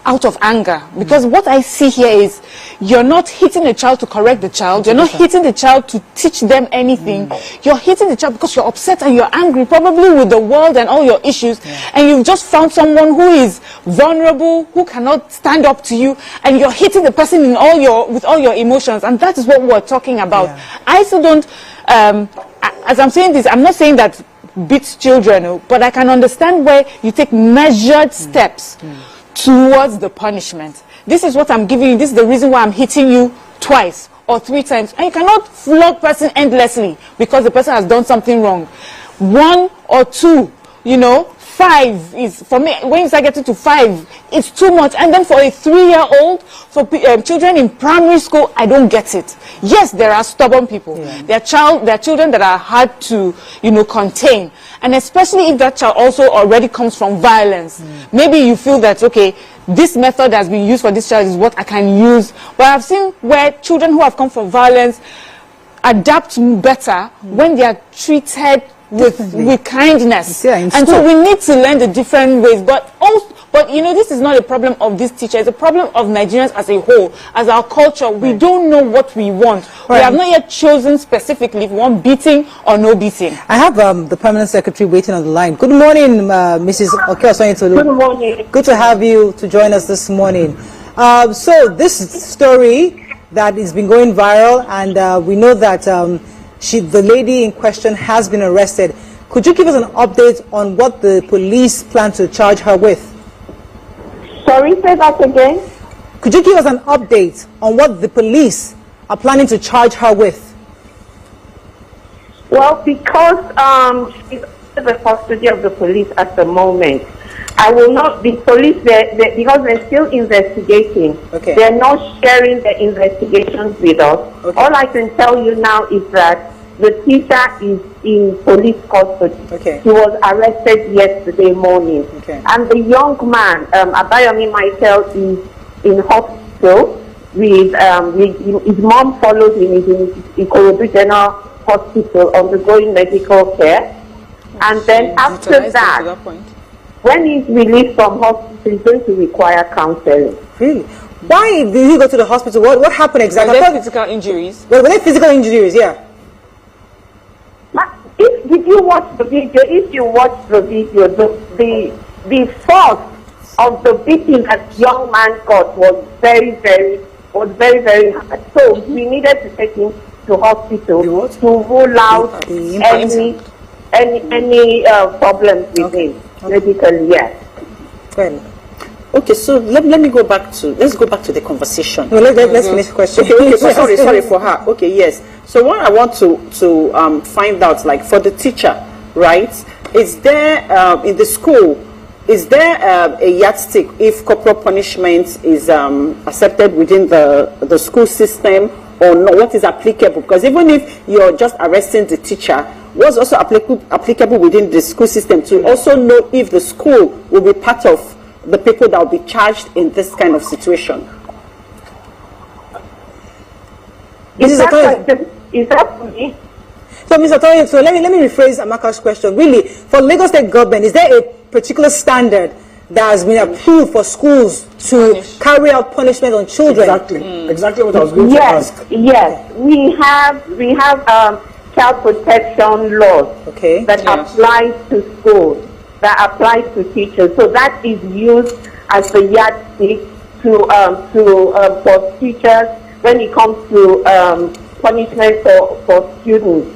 S2: out of anger, because what I see here is you're not hitting a child to correct the child, you're not hitting the child to teach them anything, you're hitting the child because you're upset and you're angry, probably with the world and all your issues, and you've just found someone who is vulnerable, who cannot stand up to you, and you're hitting the person in with all your emotions, and that is what we're talking about. I still don't, as I'm saying this, I'm not saying that beat children, but I can understand where you take measured steps towards the punishment. This is what I'm giving you. This is the reason why I'm hitting you twice or 3 times. And you cannot flog person endlessly because the person has done something wrong. 1 or 2, you know, 5 is, for me, when you start getting to 5, it's too much. And then for a 3-year-old, for children in primary school, I don't get it. Yes, there are stubborn people. There are children that are hard to, you know, contain. And especially if that child also already comes from violence. Maybe you feel that, okay, this method has been used for this child is what I can use. But I've seen where children who have come from violence adapt better when they are treated with kindness. And so we need to learn the different ways. But you know, this is not a problem of this teacher. It's a problem of Nigerians as a whole, as our culture. We don't know what we want. We have not yet chosen specifically if we want beating or no beating.
S1: I have the Permanent Secretary waiting on the line. Good morning, Mrs. Oke Osonyitulu.
S16: Good morning.
S1: Good to have you to join us this morning. So this story that has been going viral, and we know that the lady in question has been arrested. Could you give us an update on what the police plan to charge her with?
S16: Sorry, say that again.
S1: Could you give us an update on what the police are planning to charge her with?
S16: Well, because she's under the custody of the police at the moment, I will not, the police, because they're still investigating, they're not sharing the investigations with us. All I can tell you now is that the teacher is in police custody. He was arrested yesterday morning. And the young man, Abayomi Michael, is in hospital with his mom followed him. He's in Ikorodu General Hospital undergoing medical care. And then after that, when he's released from hospital, he's going to require counseling.
S1: Really? Why did he go to the hospital? What happened exactly?
S2: Were there physical injuries?
S1: Were there physical injuries? Yeah.
S16: Did you watch the video? If you watch the video, the force of the beating that young man got was very very hard. So we needed to take him to hospital to rule out any problems with him medically. Yes.
S1: Well.
S3: Okay, so let's go back to the conversation.
S1: No, let's finish the question.
S3: Okay, so sorry for her. Okay, yes. So what I want to find out, like for the teacher, right? Is there in the school, is there a yardstick if corporal punishment is accepted within the school system or not? What is applicable? Because even if you're just arresting the teacher, what's also applicable within the school system to also know if the school will be part of the people that will be charged in this kind of situation?
S16: Is that for me?
S1: So, Mr. Tony, so let me rephrase Amaka's question. Really, for Lagos State government, is there a particular standard that has been approved for schools to carry out punishment on children?
S4: Exactly what I was going to ask.
S16: Yes, we have child protection laws that apply to schools, that applies to teachers. So that is used as the yardstick for teachers when it comes to punishment for students.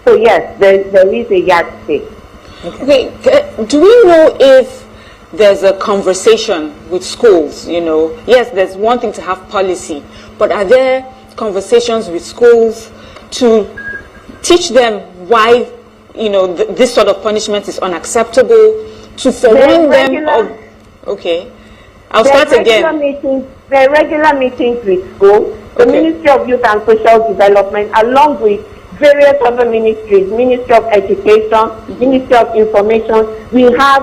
S16: So yes, there is a yardstick.
S2: Okay, do we know if there's a conversation with schools? You know, yes, there's one thing to have policy, but are there conversations with schools to teach them why, you know, this sort of punishment is unacceptable, to forewarn them of... Okay, I'll start again.
S16: There are regular meetings with schools, the Ministry of Youth and Social Development, along with various other ministries, Ministry of Education, Ministry of Information. We have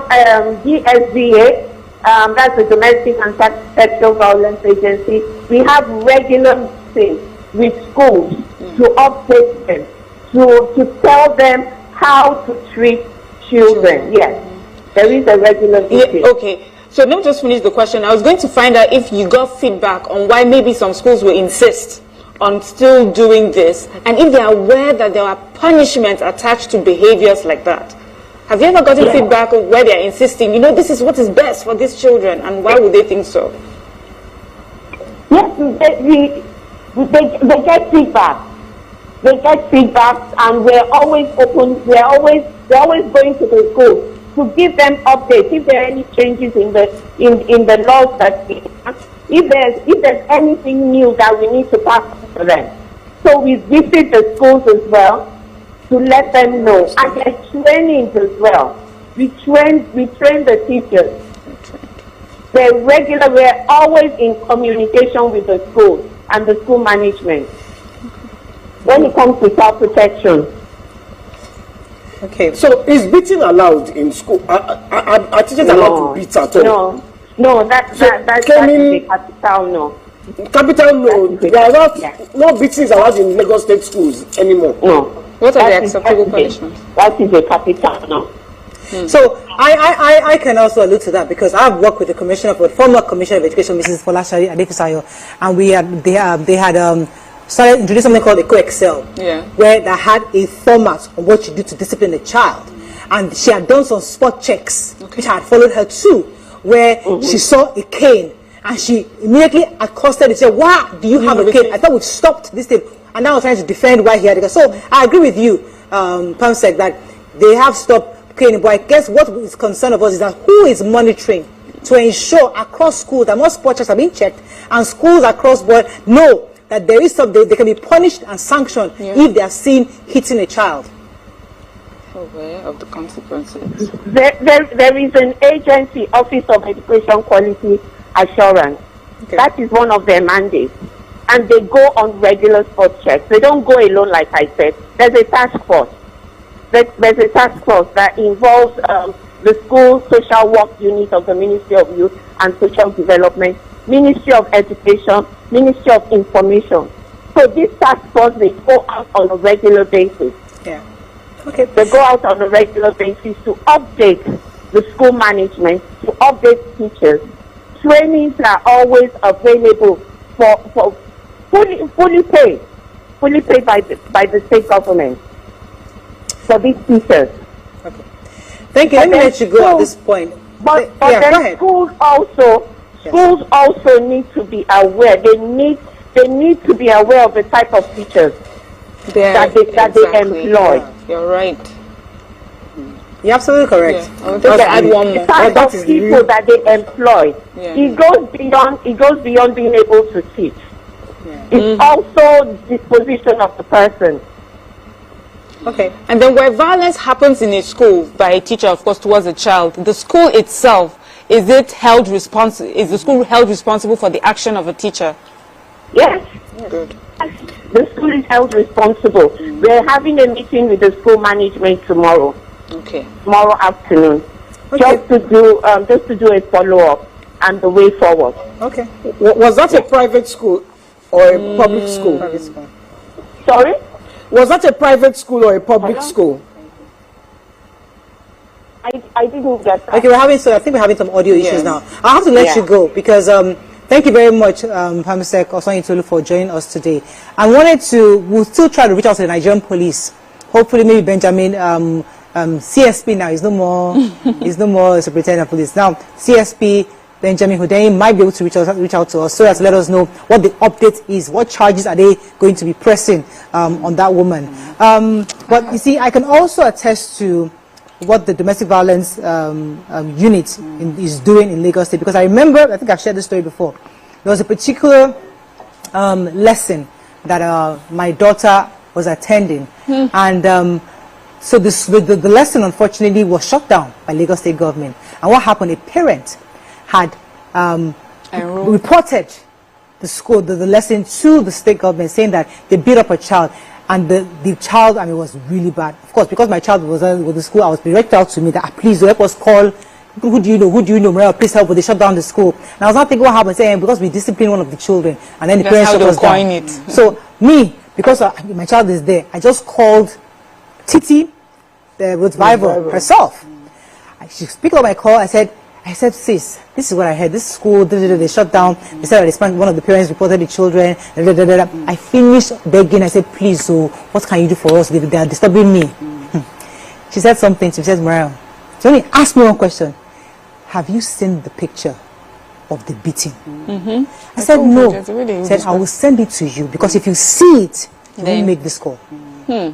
S16: DSVA, that's the Domestic and Sexual Violence Agency. We have regular meetings with schools to update them, to tell them how to treat children. Yes, there is a regular meeting.
S2: Okay. So let me just finish the question. I was going to find out if you got feedback on why maybe some schools will insist on still doing this, and if they are aware that there are punishments attached to behaviors like that. Have you ever gotten feedback of where they are insisting, you know, this is what is best for these children, and why would they think so?
S16: Yes, they get feedback. They get feedback, and we're always open. We're always going to the schools to give them updates if there are any changes in the laws that we have, if there's anything new that we need to pass on to them. So we visit the schools as well to let them know, and there's trainings as well. We train the teachers. We're always in communication with the schools and the school management when it comes to child protection.
S4: Okay. So is beating allowed in school? Are teachers allowed to beat at all?
S16: No, that's a capital no.
S4: Capital no. There are no beatings allowed in Lagos State schools anymore.
S16: No.
S2: What are the acceptable punishments?
S16: That is a capital no.
S1: So I can also allude to that because I've worked with the former Commissioner of Education, Mrs. Folashari Adefisayo, and they had started introducing something called EcoExcel, where they had a format on what you do to discipline a child, and she had done some spot checks, which I had followed her too, where she saw a cane and she immediately accosted and said, "Why do you have a cane? I thought we stopped this thing." And now I was trying to defend why he had it. So I agree with you, Pamsek, that they have stopped caning, but I guess what is concerned of us is that who is monitoring to ensure across schools that more spot checks are being checked and schools across board know that there is something they can be punished and sanctioned if they are seen hitting a child.
S2: Aware of the consequences.
S16: There is an agency, Office of Education Quality Assurance. That is one of their mandates. And they go on regular spot checks. They don't go alone, like I said. There's a task force. There's a task force that involves the school social work unit of the Ministry of Youth and Social Development, Ministry of Education, Ministry of Information. So this task force, they go out on a regular basis. They go out on a regular basis to update the school management, to update teachers, trainings are always available for fully paid by the state government for these teachers.
S1: Okay. Thank you. Let me let you go at this point.
S16: But
S1: yeah, go
S16: then
S1: ahead.
S16: schools also need to be aware. They need to be aware of the type of teachers that they employ.
S2: Yeah, you're right.
S1: You're absolutely correct.
S2: Yeah. I wanted to add one more.
S16: The type of people that they employ.
S2: Yeah.
S16: It goes beyond being able to teach.
S1: Yeah.
S16: It's also disposition of the person.
S2: Okay. And then where violence happens in a school by a teacher, of course, towards a child, the school itself, is the school held responsible for the action of a teacher?
S16: Yes.
S2: Good.
S16: The school is held responsible. We're having a meeting with the school management tomorrow.
S2: Okay.
S16: Tomorrow afternoon. Okay. Just to do a follow-up and the way forward.
S1: Okay.
S4: Was that a private school or a public school?
S1: Private school.
S16: Sorry?
S4: Was that a private school or a public school?
S16: I didn't get that.
S1: Okay, I think we're having some audio issues now. I have to let you go because thank you very much, Pamisek Osanyitolu, for joining us today. We'll still try to reach out to the Nigerian police. Hopefully, maybe Benjamin, CSP now is no more Superintendent of Police. Now, CSP Benjamin Hundeyin might be able to reach out to us so as to let us know what the update is, what charges are they going to be pressing on that woman. But you see, I can also attest to what the domestic violence unit is doing in Lagos State, because I remember, I think I've shared this story before, there was a particular lesson that my daughter was attending, and so the lesson unfortunately was shut down by Lagos State government. And what happened, a parent had reported the lesson to the state government, saying that they beat up a child. And the child, was really bad. Of course, because my child was with the school, I was directed out to me that, please help us call. Who do you know? Mariel, please help. They shut down the school. And I was not thinking what happened, saying because we disciplined one of the children, and then the parents shut us down.
S2: It.
S1: So me, because my child is there, I just called Titi, the revival herself. She picked up my call. I said, sis, this is what I heard. This school, they shut down. They said that one of the parents reported the children. I finished begging. I said, please, so what can you do for us? They are disturbing me. She said something. She said, Mariel, she only asked me one question. Have you seen the picture of the beating? I said, no. She said, I will send it to you, because if you see it, you won't make this call. She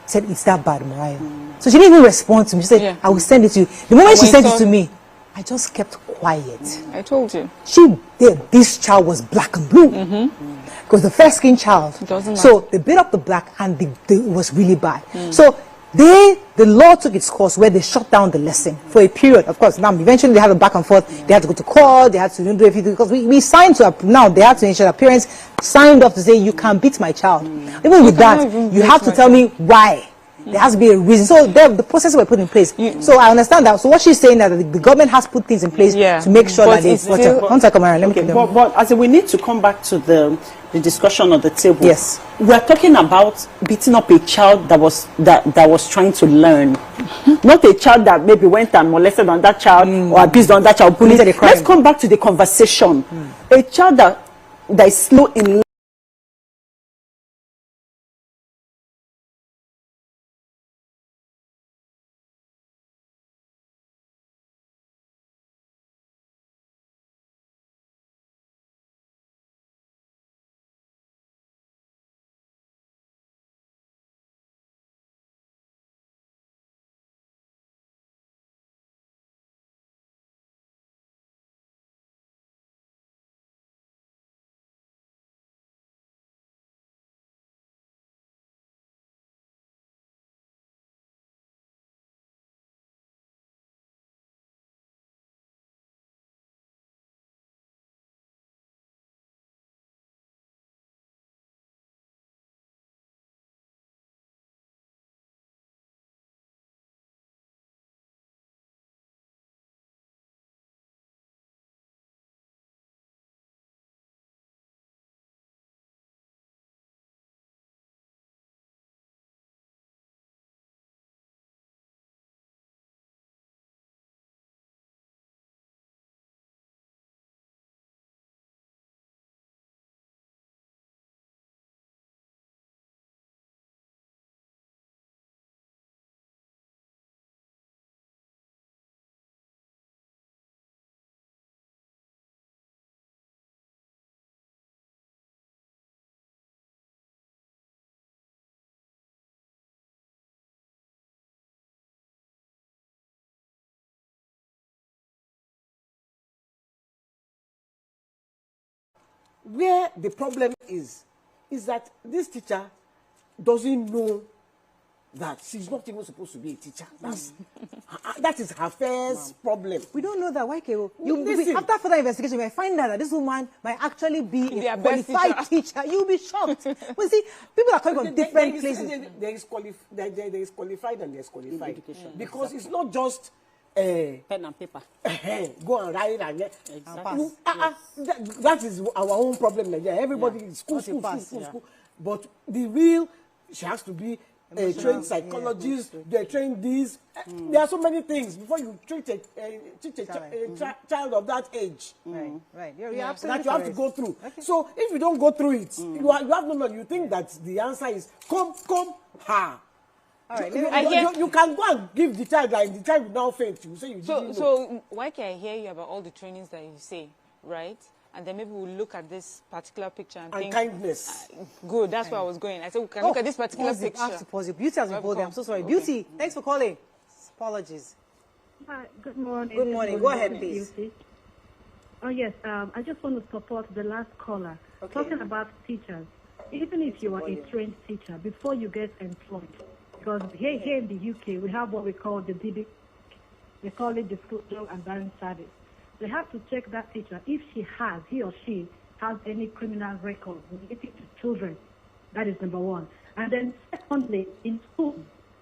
S1: said, it's that bad, Mariel. So she didn't even respond to me. She said, I will send it to you. The moment she sent it to me, I just kept quiet.
S2: I told you.
S1: This child was black and blue. Because the fair skinned child. So they beat up the black, and it was really bad. So the law took its course where they shut down the lesson for a period. Of course, now eventually they had a back and forth. They had to go to court. They had to do everything, because we signed to now. They had to ensure that parents signed off to say, you can beat my child. Even with that, you have to tell me why. There has to be a reason. So the processes were put in place. So I understand that. So what she's saying that the government has put things in place to make sure that it's one second, Mariam, let me
S3: but as we need to come back to the discussion on the table.
S1: Yes.
S3: We're talking about beating up a child that was trying to learn. Not a child that maybe went and molested on that child or abused on that child. Let's come back to the conversation. A child that is slow in
S4: where the problem is that this teacher doesn't know that she's not even supposed to be a teacher. That is her first problem.
S1: We don't know that. Why, Keo? After further investigation, we find out that this woman might actually be a qualified teacher. You'll be shocked. Well, see, people are coming from different places.
S4: There is qualified and there's qualified. Because it's not just pen
S3: and paper.
S4: Go and write and
S3: exactly.
S4: That is our own problem. Everybody is school. But the real, she has to be a trained psychologist, they train these. There are so many things before you treat a child of that age.
S1: Right. You're
S4: that you have to go through. Okay. So if you don't go through it, you have no knowledge. You think that the answer is come, ha. All right. You can go and give the child, and the child will now faint. You say you didn't know.
S2: So why can I hear you about all the trainings that you say, right? And then maybe we'll look at this particular picture and think...
S4: kindness.
S2: Good, that's where I was going. I said we can look at this particular picture.
S1: I have to pause it. Beauty has been bold. I'm so sorry. Okay. Beauty, thanks for calling. Apologies.
S17: Hi, good morning.
S1: Good morning. Go ahead, please.
S17: Beauty. Oh, yes. I just want to support the last caller. Okay. Talking about teachers. Even if you are a trained teacher, before you get employed, because here in the UK, we have what we call the DB. We call it the School Drug and Barring Service. They have to check that teacher if he or she has any criminal record related to children. That is number one. And then secondly, in school,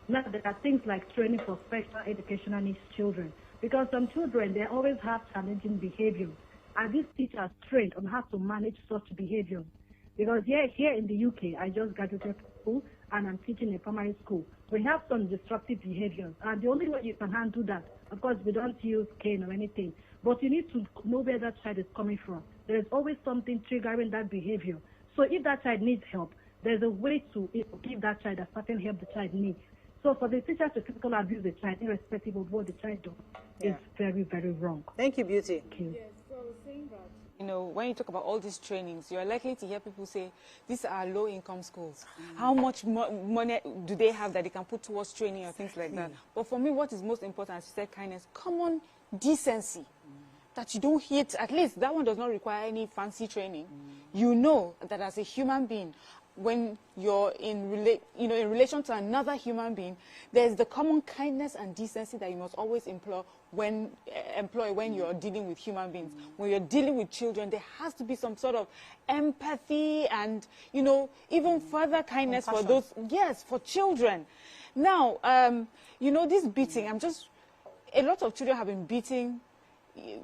S17: now there are things like training for special educational needs children. Because some children, they always have challenging behavior. And these teachers trained on how to manage such behavior. Because here in the UK, I just graduated from school and I'm teaching in a primary school. We have some disruptive behaviors. And the only way you can handle that, of course, we don't use cane or anything. But you need to know where that child is coming from. There is always something triggering that behavior. So if that child needs help, there's a way to give that child a certain help the child needs. So for the teacher to physically abuse the child, irrespective of what the child does, is very, very wrong.
S1: Thank you, Beauty.
S17: Thank you.
S2: Yes, so I was saying that, you know, when you talk about all these trainings, you're likely to hear people say, these are low-income schools. How much money do they have that they can put towards training or things like that? But for me, what is most important, as you said, kindness, common decency. That you don't hit, at least that one does not require any fancy training. You know that as a human being, when you're in relation to another human being, there's the common kindness and decency that you must always employ when you're dealing with human beings. When you're dealing with children, there has to be some sort of empathy and, you know, even further kindness for those, for children. Now, you know, this beating, a lot of children have been beaten.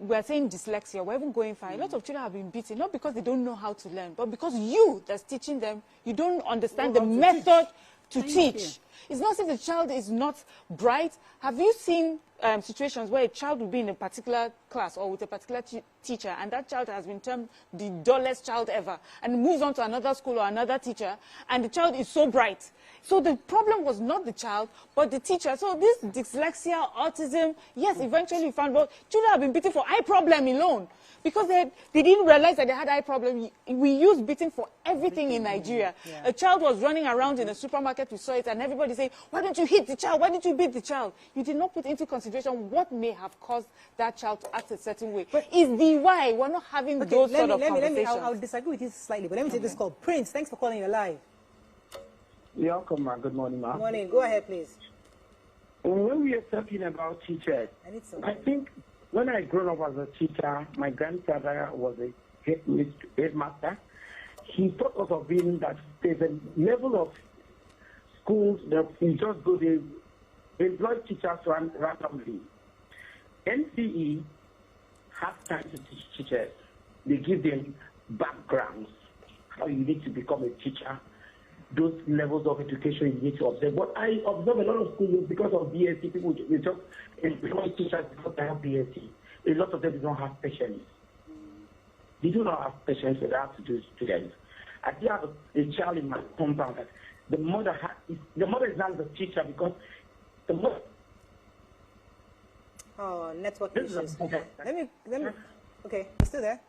S2: We're saying dyslexia, we're even going far. A lot of children have been beaten, not because they don't know how to learn, but because you that's teaching them, you don't understand the method to teach. It's not as if the child is not bright. Have you seen situations where a child will be in a particular class or with a particular teacher, and that child has been termed the dullest child ever, and moves on to another school or another teacher, and the child is so bright? So the problem was not the child, but the teacher. So this dyslexia, autism, yes, eventually we found out children have been beaten for eye problem alone. Because they didn't realize that they had eye problem. We use beating for everything in Nigeria. Yeah. A child was running around in a supermarket, we saw it, and everybody saying, why don't you hit the child? Why didn't you beat the child? You did not put into consideration what may have caused that child to act a certain way. But is the why we're not having those sort of conversations.
S1: I'll disagree with you slightly, but let me take this call. Prince, thanks for calling. You're live.
S18: You're welcome, ma. Good morning, ma.
S1: Good morning. Go ahead, please.
S18: When we are talking about teachers, I think when I grew up as a teacher, my grandfather was a headmaster. He taught us of being that there's a level of schools that you just go there, employ teachers randomly. NCE has time to teach teachers. They give them backgrounds, how you need to become a teacher, those levels of education you need to observe. But I observe a lot of schools because of BSc, people they just employ teachers because they have BSc. A lot of them don't have patience. They do not have patience with that to do students. I still have a child in my compound that the mother is not the teacher because the mother.
S1: Oh, network issues. Let me. Okay, you still there?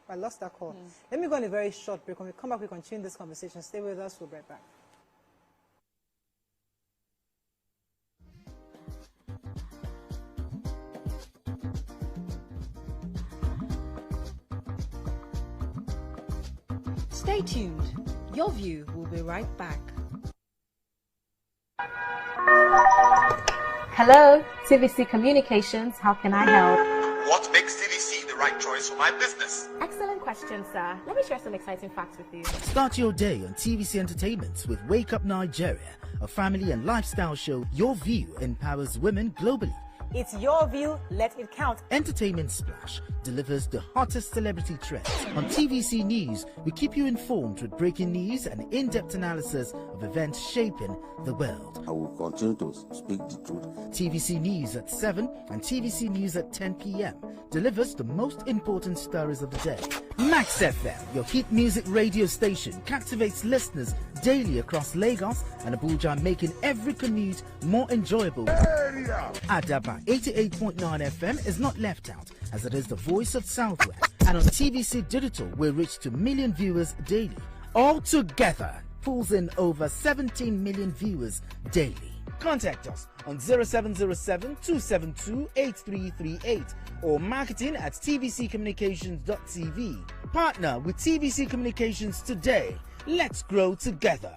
S1: I lost that call. Let me go on a very short break. When we come back, we continue this conversation. Stay with us. We'll be right back.
S5: Stay tuned. Your View will be right back.
S14: Hello, TVC Communications. How can I help?
S19: What makes TVC the right choice for my business?
S11: Excellent question, sir. Let me share some exciting facts with you.
S20: Start your day on TVC Entertainment with Wake Up Nigeria, a family and lifestyle show. Your View empowers women globally.
S1: It's your view, let it count.
S20: Entertainment Splash delivers the hottest celebrity trends. On TVC News, we keep you informed with breaking news and in-depth analysis of events shaping the world.
S21: I will continue to speak the truth.
S20: TVC News at 7 and TVC News at 10 p.m. delivers the most important stories of the day. Max FM, your hit music radio station, captivates listeners daily across Lagos and Abuja, making every commute more enjoyable. Adaba 88.9 FM is not left out, as it is the voice of Southwest. And on TVC Digital, we reach to million viewers daily. All together, pulls in over 17 million viewers daily. Contact us on 0707-272-8338 or marketing at tvccommunications.tv. Partner with TVC Communications today. Let's grow together.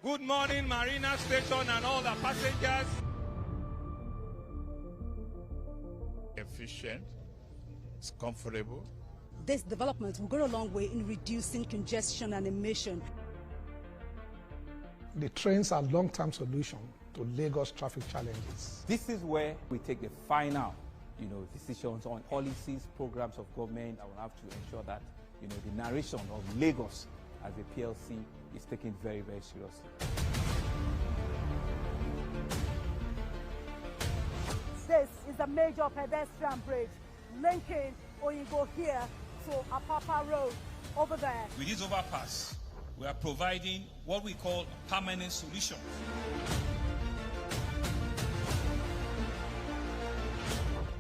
S22: Good morning, Marina Station and all the passengers. Efficient, it's comfortable.
S23: This development will go a long way in reducing congestion and emission.
S24: The trains are a long-term solution to Lagos traffic challenges.
S25: This is where we take the final, decisions on policies, programs of government. I will have to ensure that, the narration of Lagos as a PLC is taken very, very seriously.
S23: This is a major pedestrian bridge linking Oyinbo here to Apapa Road over there.
S22: With this overpass, we are providing what we call a permanent solution.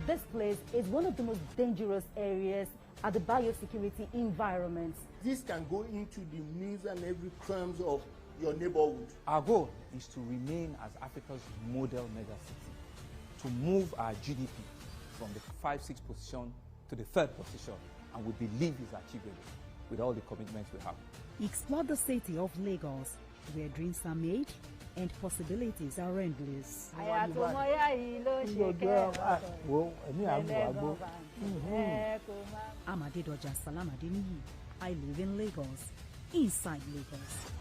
S23: This place is one of the most dangerous areas at the biosecurity environment.
S26: This can go into the means and every crumbs of your neighborhood.
S25: Our goal is to remain as Africa's model megacity, to move our GDP from the 5-6 position to the 3rd position, and we believe is achievable with all the commitments we have.
S23: Explore the city of Lagos, where dreams are made and possibilities are endless. I'm Adedoja Salamadini. I live in Lagos, inside Lagos.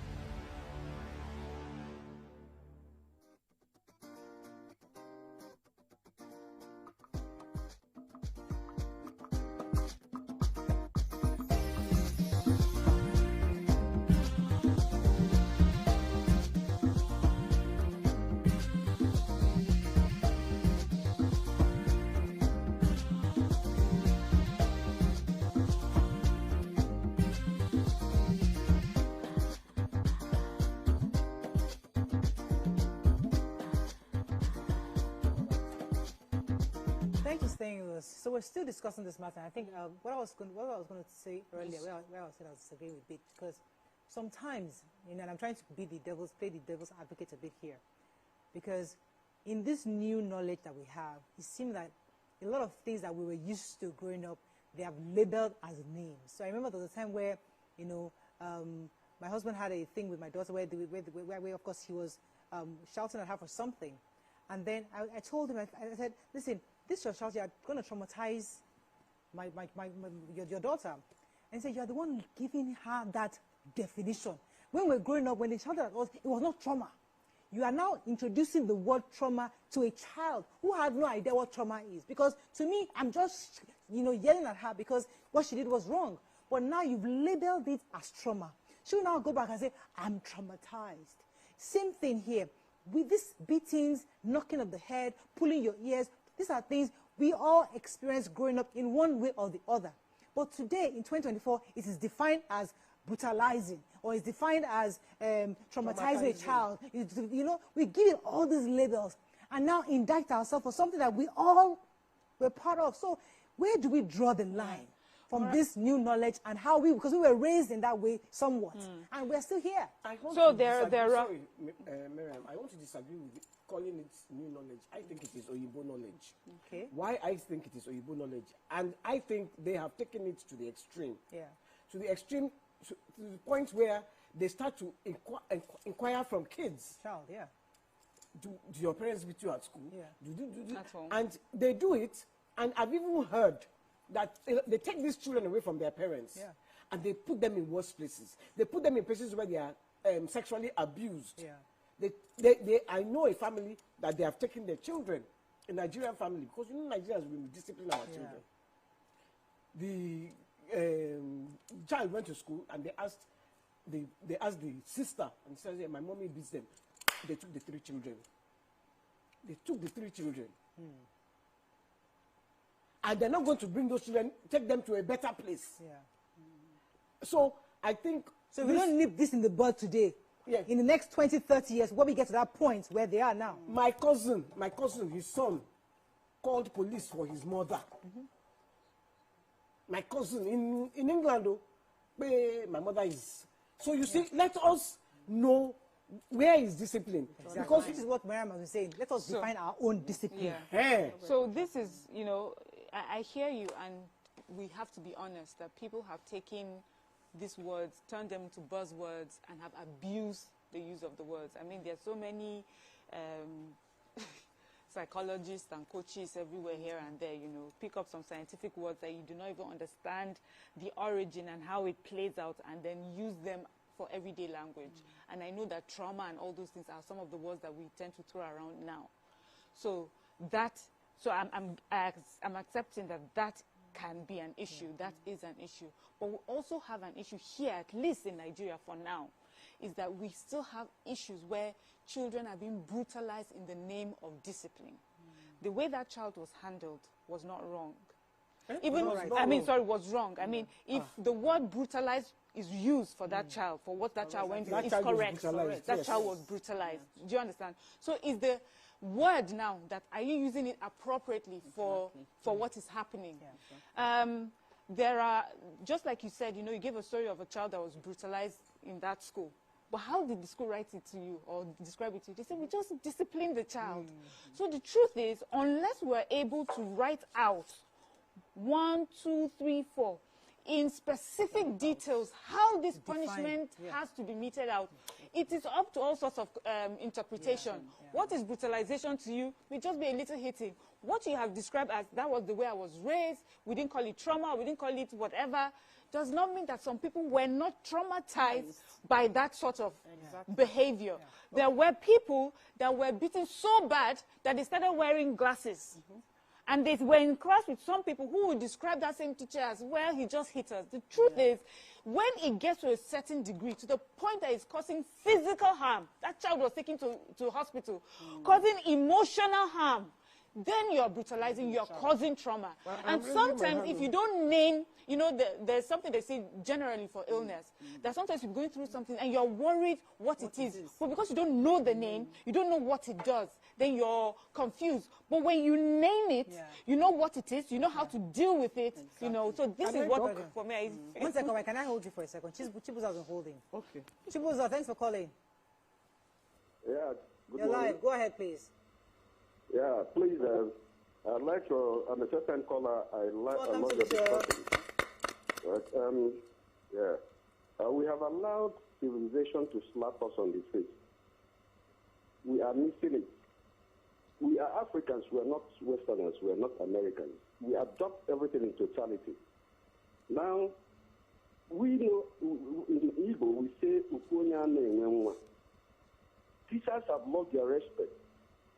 S1: Thank you for staying with us. So we're still discussing this matter. I think what I was going to say earlier, where I was disagreeing with Bit, because sometimes, and I'm trying to play the devil's advocate a bit here, because in this new knowledge that we have, it seems that a lot of things that we were used to growing up, they have labeled as names. So I remember there was a time where, my husband had a thing with my daughter where of course, he was shouting at her for something. And then I told him, I said, listen, this your shout, you're going to traumatize your daughter. And he said, you're the one giving her that definition. When we were growing up, when they shouted at us, it was not trauma. You are now introducing the word trauma to a child who had no idea what trauma is. Because to me, I'm just, yelling at her because what she did was wrong. But now you've labeled it as trauma. she'll now go back and say, I'm traumatized. Same thing here. With these beatings, knocking of the head, pulling your ears, these are things we all experience growing up in one way or the other. But today, in 2024, it is defined as brutalizing, or it's defined as traumatizing a child. You know, we give it all these labels and now indict ourselves for something that we all were part of. So where do we draw the line from this new knowledge and how because we were raised in that way somewhat, and we're still here.
S4: Sorry, Miriam, I want to disagree with calling it new knowledge. I think it is Oyibo knowledge.
S1: Okay.
S4: Why I think it is Oyibo knowledge? And I think they have taken it to the extreme.
S1: Yeah.
S4: To the extreme, to the point where they start to inquire from kids.
S1: Child, yeah.
S4: Do your parents beat you at school?
S1: Yeah.
S4: Do.
S2: At home.
S4: And they do it, and I've even heard that they take these children away from their parents, and they put them in worse places. They put them in places where they are sexually abused.
S1: Yeah.
S4: I know a family that they have taken their children, a Nigerian family, because you know Nigerians will discipline our children. The child went to school and they asked the sister, and said, my mommy beats them. They took the 3 children. They took the 3 children. And they're not going to bring those children, take them to a better place.
S1: Yeah.
S4: So I think...
S1: So we don't nip this in the bud today.
S4: Yeah.
S1: In the next 20, 30 years, when we get to that point where they are now.
S4: My cousin, his son, called police for his mother. My cousin in England, where my mother is. So you see, let us know where is discipline.
S1: Exactly. Because this is what Miriam was saying. Let us define our own discipline.
S2: Yeah.
S4: Hey.
S2: So this is, you know, I hear you, and we have to be honest that people have taken these words, turned them into buzzwords, and have abused the use of the words. I mean, there are so many psychologists and coaches everywhere here and there, you know, pick up some scientific words that you do not even understand the origin and how it plays out, and then use them for everyday language. And I know that trauma and all those things are some of the words that we tend to throw around now. So I'm accepting that can be an issue. That is an issue. But we also have an issue here, at least in Nigeria for now, is that we still have issues where children are being brutalized in the name of discipline. The way that child was handled was not wrong. Was wrong. I mean, if the word brutalized is used for that child, for what that child went through, it's correct. That child was brutalized. Do you understand? So is the word now that, are you using it appropriately for what is happening? There are, just like you said, you know, you gave a story of a child that was brutalized in that school. But how did the school write it to you or describe it to you? They said, we just disciplined the child. So the truth is, unless we're able to write out 1, 2, 3, 4 in specific details how this punishment has to be meted out, it is up to all sorts of interpretation. What is brutalization to you may just be a little hitting. What you have described as, that was the way I was raised, we didn't call it trauma, we didn't call it whatever, does not mean that some people were not traumatized by that sort of behavior. There were people that were beaten so bad that they started wearing glasses. And they were in class with some people who would describe that same teacher as, well, he just hit us. The truth is, when it gets to a certain degree, to the point that it's causing physical harm, that child was taken to hospital, causing emotional harm, then you're brutalizing, you're causing trauma. And sometimes if you don't name, you know, there's something they say generally for illness, that sometimes you're going through something and you're worried what it is. But because you don't know the name, you don't know what it does, then you're confused. But when you name it, you know what it is, you know how to deal with it, you know. So this is what, for me,
S1: 1 second, can I hold you for a second? Chibuza has been holding.
S4: Okay.
S1: Chibuza, thanks for calling.
S6: Yeah,
S1: You're live. Go ahead, please.
S6: Yeah, please, I'd like to, I'm a first-time caller, I'd like to discussion. We have allowed civilization to slap us on the face. We are missing it. We are Africans, we are not Westerners, we are not Americans. We adopt everything in totality. Now, we know, in Igbo, we say, Ukonya Nenwenwa. Teachers have lost their respect.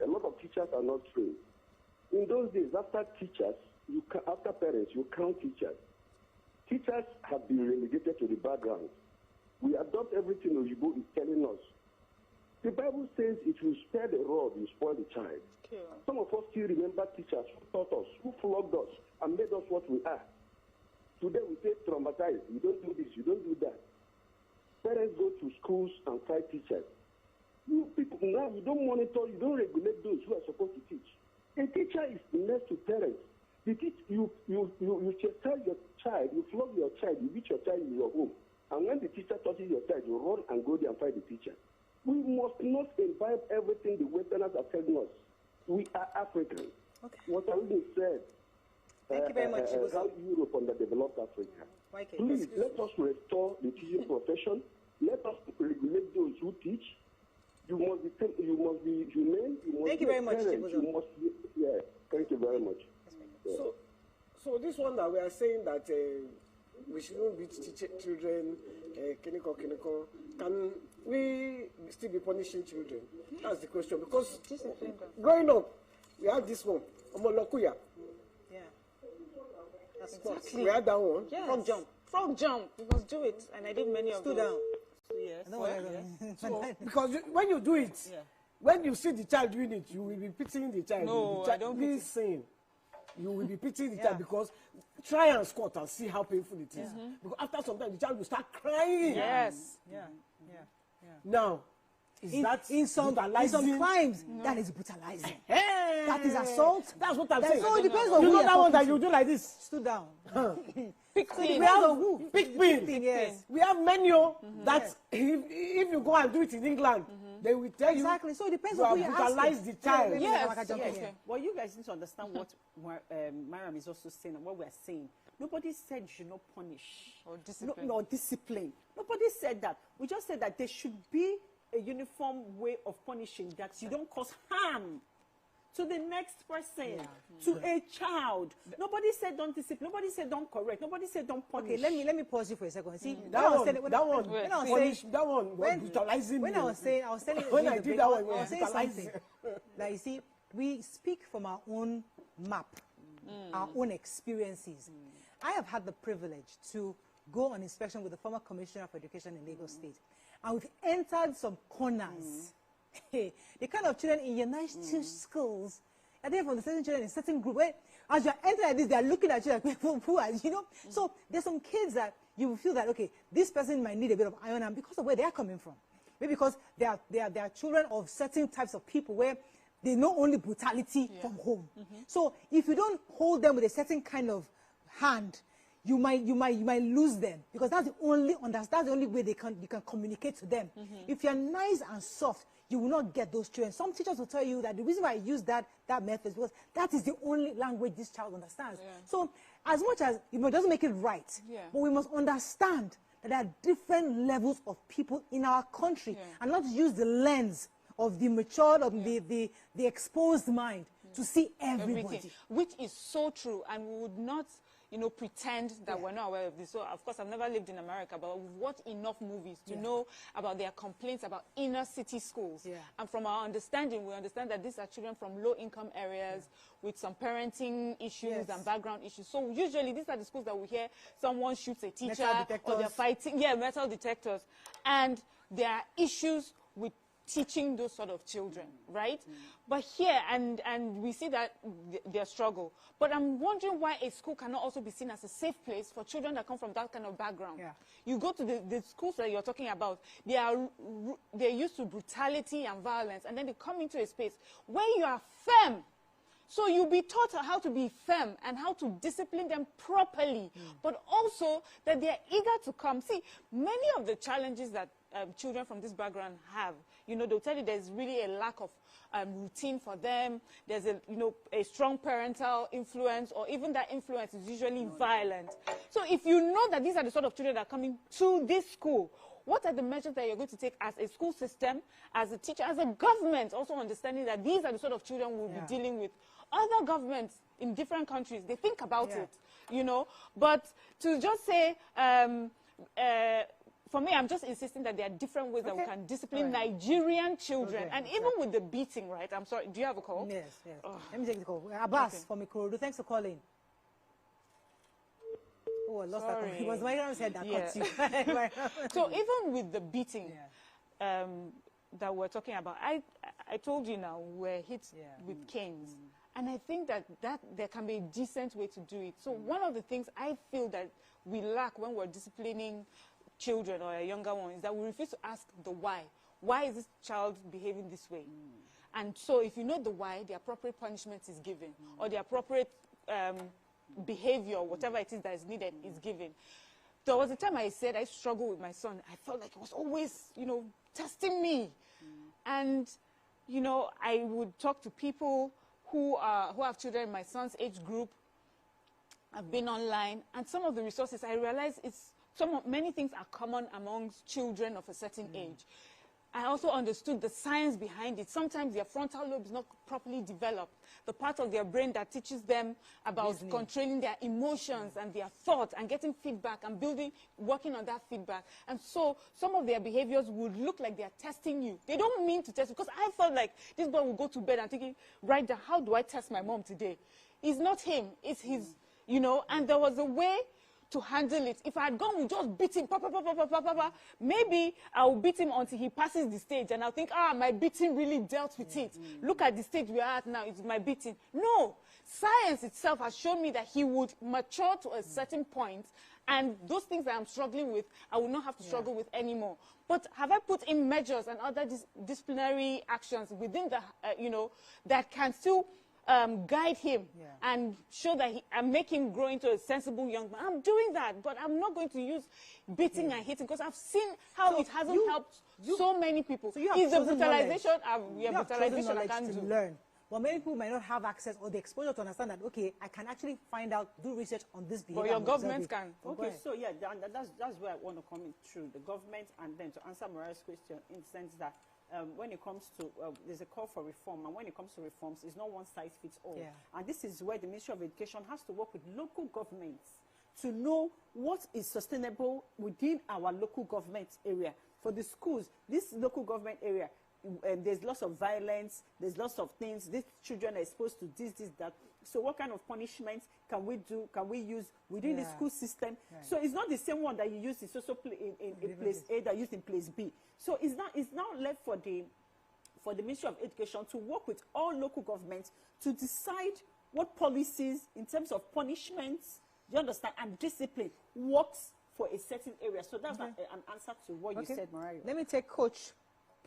S6: A lot of teachers are not trained. In those days, after teachers, after parents, you count teachers. Teachers have been relegated to the background. We adopt everything Ojibo is telling us. The Bible says if you spare the rod, you spoil the child.
S2: Okay.
S6: Some of us still remember teachers who taught us, who flogged us, and made us what we are. Today we say traumatized. You don't do this, you don't do that. Parents go to schools and fight teachers. You people now, you don't monitor, you don't regulate those who are supposed to teach. A teacher is next to parents. You tell your child, you flog your child, you beat your child in your home. And when the teacher touches your child, you run and go there and fight the teacher. We must not imbibe everything the Westerners are telling us. We are Africans. Okay. What has been said.
S1: Thank you very much.
S6: How Europe underdeveloped Africa. Please, let us restore the teaching profession. Let us regulate those who teach. You must be humane. You must
S1: thank you very much.
S6: You must be, yeah. Thank you very much.
S4: Yeah. So this one that we are saying that we shouldn't beat children, kiniko. Can we still be punishing children? That's the question. Because growing up, we had this one, Omolokuya.
S1: Yeah. That's
S2: exactly.
S4: We had that one.
S2: Yes.
S1: Frog jump.
S2: Frog jump. You must do it. And I did many of them.
S1: Stood down.
S2: Yes.
S1: Yes.
S4: So, because when you do it, when you see the child doing it, you will be pitying the child.
S2: No, I don't
S4: be saying. You will be pitying the child because try and squat and see how painful it is. Because after some time, the child will start crying.
S2: Yes.
S1: Yeah.
S4: Now, in some
S1: crimes, that is brutalizing.
S4: Hey!
S1: That is assault.
S4: That's what I'm saying.
S1: So it depends on
S4: you
S1: who
S4: know that one that you do like this.
S1: Stood down.
S4: Pick
S1: pin.
S4: Yes. We have menu that if you go and do it in England, they will tell you.
S1: Exactly. So it depends on who you
S4: brutalize the child.
S3: Yes. Well, you guys need to understand what Mariam is also saying and what we are saying. Nobody said you should not punish
S2: or discipline.
S3: No discipline. Nobody said that. We just said that there should be a uniform way of punishing, that you don't cause harm to the next person, to a child. Nobody said don't discipline. Nobody said don't correct. Nobody said don't punish.
S1: Okay, let me pause you for a second. See,
S4: that one was brutalizing me.
S1: When I was saying
S4: when I did that one,
S1: I was saying something. Like, you see, we speak from our own map, our own experiences. I have had the privilege to go on inspection with the former Commissioner for Education in Lagos State. And we've entered some corners. The kind of children in your nice schools, and then from the certain children in certain group, where as you're entering like this, they're looking at you like, who are you? So there's some kids that you will feel that, okay, this person might need a bit of iron hand because of where they're coming from. Maybe because they are children of certain types of people where they know only brutality from home. So if you don't hold them with a certain kind of hand, you might lose them, because that's the only way you can communicate to them. If you're nice and soft, you will not get those children. Some teachers will tell you that the reason why I use that method is because that is the only language this child understands. So as much as it doesn't make it right, but we must understand that there are different levels of people in our country, and not use the lens of the matured, of the exposed mind to see everybody.
S2: Everything, which is so true, and we would not, pretend that we're not aware of this. So, of course, I've never lived in America, but we've watched enough movies to know about their complaints about inner city schools. And from our understanding, we understand that these are children from low-income areas with some parenting issues and background issues. So, usually, these are the schools that we hear someone shoots a teacher, or they're fighting, metal detectors. And there are issues with teaching those sort of children, right? But here, and we see that their struggle. But I'm wondering why a school cannot also be seen as a safe place for children that come from that kind of background. You go to the schools that you're talking about, they're used to brutality and violence, and then they come into a space where you are firm. So you'll be taught how to be firm and how to discipline them properly, but also that they're eager to come. See, many of the challenges that children from this background have, they'll tell you there's really a lack of routine for them. There's a strong parental influence, or even that influence is usually violent. So if you know that these are the sort of children that are coming to this school, what are the measures that you're going to take as a school system, as a teacher, as a government, also understanding that these are the sort of children we'll be dealing with? Other governments in different countries, they think about it, But to just say, for me, I'm just insisting that there are different ways that we can discipline Nigerian children. And even with the beating, right? I'm sorry, do you have a call?
S1: Yes. Let me take the call. Abbas from Ikorodu, thanks for calling. Who was I lost that. It was my said that cut you.
S2: So even with the beating that we're talking about, I told you now we're hit with canes. And I think that there can be a decent way to do it. So one of the things I feel that we lack when we're disciplining children or a younger one is that we refuse to ask the why. Why is this child behaving this way? And so if you know the why, the appropriate punishment is given, or the appropriate behavior, whatever it is that is needed, is given. There was a time I said I struggled with my son. I felt like he was always, testing me. And, I would talk to people who have children in my son's age group. I've been online, and some of the resources I realized many things are common amongst children of a certain age. I also understood the science behind it. Sometimes their frontal lobe is not properly developed. The part of their brain that teaches them about controlling their emotions and their thoughts and getting feedback and working on that feedback. And so some of their behaviors would look like they're testing you. They don't mean to test you, because I felt like this boy will go to bed and thinking, right now, how do I test my mom today? It's not him, it's his, and there was a way to handle it. If I had gone with just beat him, maybe I'll beat him until he passes the stage and I'll think, my beating really dealt with it. Look at the stage we are at now, it's my beating. No, science itself has shown me that he would mature to a certain point, and those things that I'm struggling with, I will not have to struggle with anymore. But have I put in measures and other disciplinary actions within the, that can still guide him and show that and make him grow into a sensible young man? I'm doing that, but I'm not going to use beating and hitting, because I've seen how it hasn't helped so many people. So
S1: it's
S2: the brutalization, brutalization I can't
S1: to learn. Well, many people might not have access or the exposure to understand that, okay, I can actually find out, do research on this behavior.
S2: But your government can.
S3: Okay, so that's where I want to come in through the government, and then to answer Mariah's question in the sense that when it comes to, there's a call for reform, and when it comes to reforms, it's not one size fits all. And this is where the Ministry of Education has to work with local governments to know what is sustainable within our local government area. For the schools, this local government area, there's lots of violence, there's lots of things, these children are exposed to this, that. So what kind of punishments can we use within the school system? So it's not the same one that you use in in place A that you use in place B. So it's now left for the Ministry of Education to work with all local governments to decide what policies in terms of punishments, you understand, and discipline works for a certain area. So that's an answer to what you said, Mariah.
S1: Let me take Coach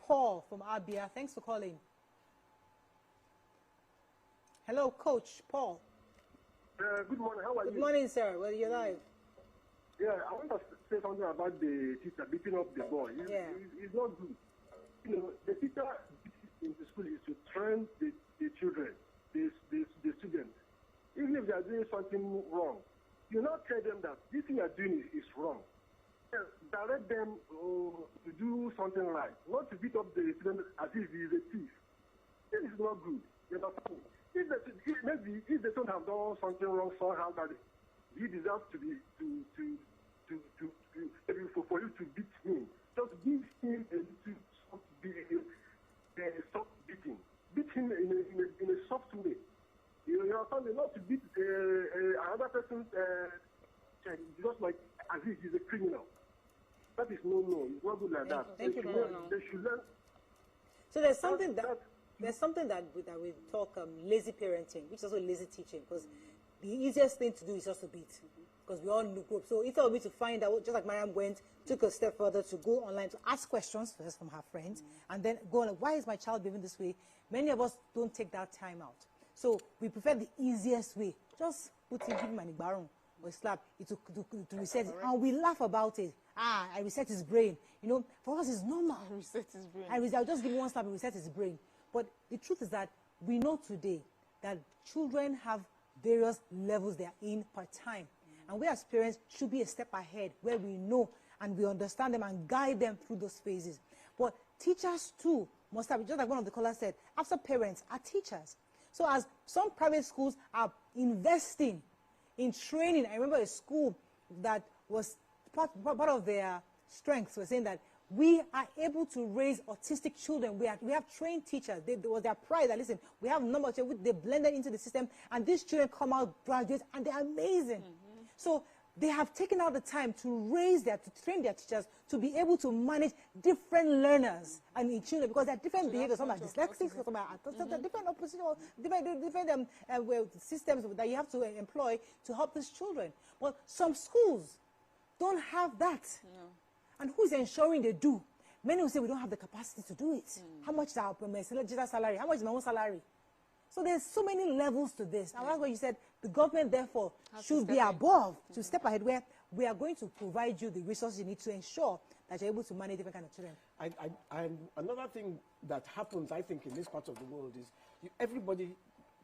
S1: Paul from Abia. Thanks for calling. Hello, Coach Paul.
S7: Good morning. How are you?
S1: Good morning, sir. Well, you're live.
S7: Yeah, I want to say something about the teacher beating up the boy. It's not good. The teacher in the school is to train the children, the students. Even if they are doing something wrong, you not tell them that this thing you are doing is wrong. Direct them to do something right, not to beat up the student as if he is a thief. This is not good. You understand? Maybe if they don't have done something wrong somehow, that he deserves to be for you to beat him. Just give him a little soft beating. Beat him in a soft way. You understand? Not to beat another person just like as if he's a criminal. That is no. It's not good like that.
S1: Thank you very much.
S7: They should learn.
S1: So there's something that we talk lazy parenting, which is also lazy teaching, because the easiest thing to do is just to beat, because we all look up. So instead of me to find out, just like Mariam took a step further to go online to ask questions first from her friends, and then go on, why is my child behaving this way? Many of us don't take that time out. So we prefer the easiest way. Just put him, give him an igbaron or slap it to reset it, and we laugh about it. I reset his brain. For us it's normal.
S2: Reset his brain.
S1: I'll just give him one slap and reset his brain. But the truth is that we know today that children have various levels they are in per time. And we as parents should be a step ahead, where we know and we understand them and guide them through those phases. But teachers too must have, just like one of the callers said, after parents are teachers. So as some private schools are investing in training, I remember a school that was part of their strengths was saying that we are able to raise autistic children. We have trained teachers. There was their pride that, listen, we have a number of children, they blended into the system, and these children come out, graduate, and they're amazing. So they have taken out the time to train their teachers to be able to manage different learners and in children, because there are different behaviors. Some are dyslexic, some are different opposition, different systems that you have to employ to help these children. But some schools don't have that. No. And who's ensuring they do? Many will say we don't have the capacity to do it. How much is our salary? How much is my own salary? So there's so many levels to this. And that's what you said, the government therefore should be above, to step ahead, where we are going to provide you the resources you need to ensure that you're able to manage different kinds of children.
S4: Another thing that happens, I think, in this part of the world is everybody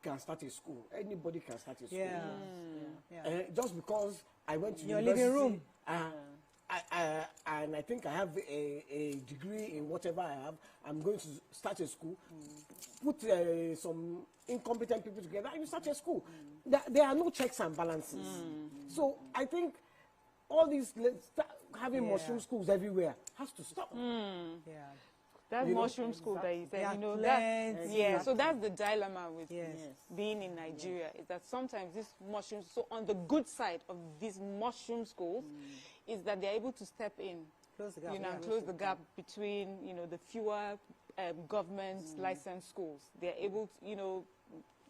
S4: can start a school. Anybody can start a school. Just because I went to
S1: your
S4: university,
S1: living room.
S4: And I think I have a degree in whatever I have, I'm going to start a school, put some incompetent people together, and you start a school. There are no checks and balances. So I think all these, having mushroom schools everywhere has to stop.
S2: That mushroom school that you said, so that's the dilemma with being in Nigeria, is that sometimes these mushrooms, so on the good side of these mushroom schools, is that they're able to step in, close the gap between, the fewer government licensed schools. They're able to,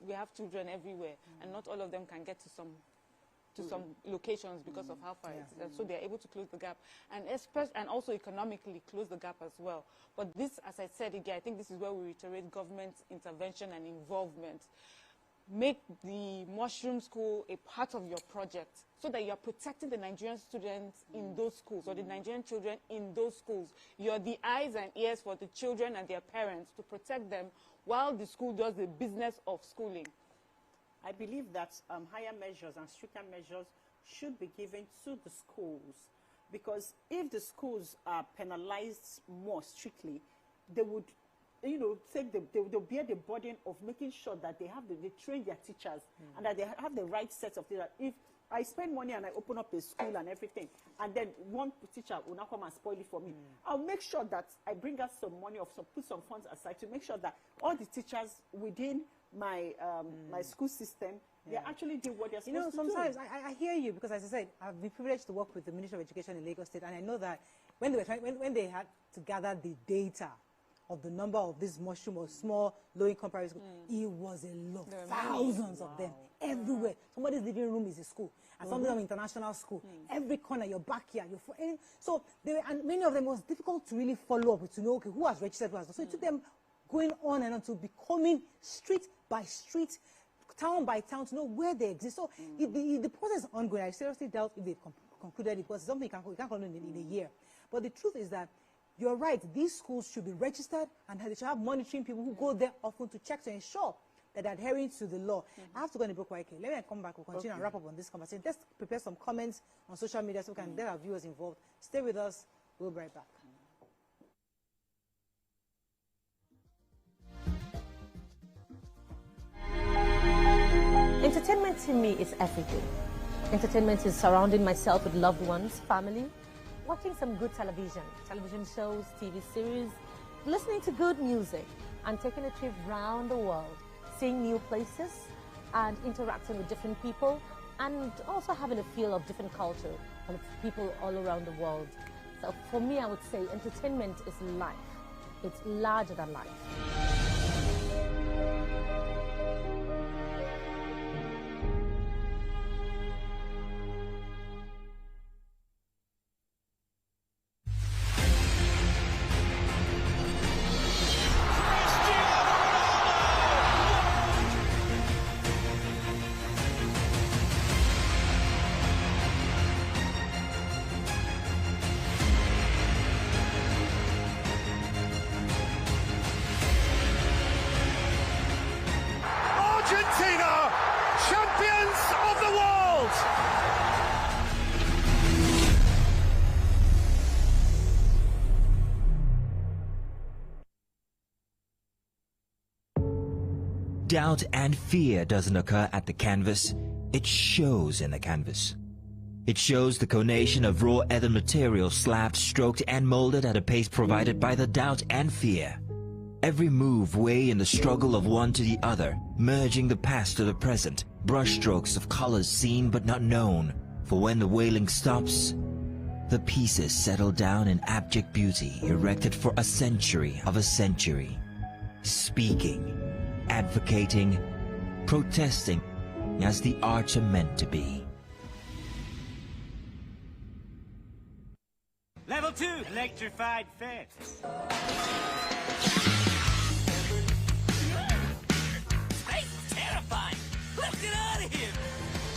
S2: we have children everywhere, and not all of them can get to some locations because of how far it is. And so they're able to close the gap, and also economically close the gap as well. But this, as I said again, I think this is where we reiterate government intervention and involvement. Make the mushroom school a part of your project, so that you're protecting the Nigerian students in those schools, or the Nigerian children in those schools. You're the eyes and ears for the children and their parents to protect them while the school does the business of schooling.
S3: I believe that higher measures and stricter measures should be given to the schools, because if the schools are penalized more strictly, they would, they'll bear the burden of making sure that they train their teachers and that they have the right set of teachers. If I spend money and I open up a school and everything, and then one teacher will now come and spoil it for me, I'll make sure that I bring out some money, put some funds aside to make sure that all the teachers within my my school system, they actually do what they're supposed to do.
S1: Sometimes I hear you, because as I said, I've been privileged to work with the Ministry of Education in Lagos State, and I know that when they had to gather the data of the number of these mushroom or small low-income private schools, it was a lot, thousands of them everywhere. Somebody's living room is a school, and some of them international school. Every corner, your backyard, so and many of them, it was difficult to really follow up to know, okay, who has registered, who has not. So it took them going on and on to becoming street by street, town by town, to know where they exist. So the process is ongoing. I seriously doubt if they've concluded it, because it's something you can't conclude in a year. But the truth is that you're right. These schools should be registered, and they should have monitoring people who go there often to check to ensure that they're adhering to the law. I have to go in the break quickly. Let me come back. We'll continue and wrap up on this conversation. Let's prepare some comments on social media so we can get our viewers involved. Stay with us. We'll be right back.
S11: Entertainment to me is everything. Entertainment is surrounding myself with loved ones, family, watching some good television shows, TV series, listening to good music, and taking a trip around the world, seeing new places and interacting with different people, and also having a feel of different culture and people all around the world. So for me, I would say entertainment is life. It's larger than life.
S8: Doubt and fear doesn't occur at the canvas, it shows in the canvas. It shows the conation of raw ether material slapped, stroked and molded at a pace provided by the doubt and fear. Every move way in the struggle of one to the other, merging the past to the present, brushstrokes of colors seen but not known, For when the wailing stops, the pieces settle down in abject beauty erected for a century of a century, speaking, advocating, protesting as the arts are meant to be.
S9: Level 2, electrified fence. Terrifying. Let's get out of here.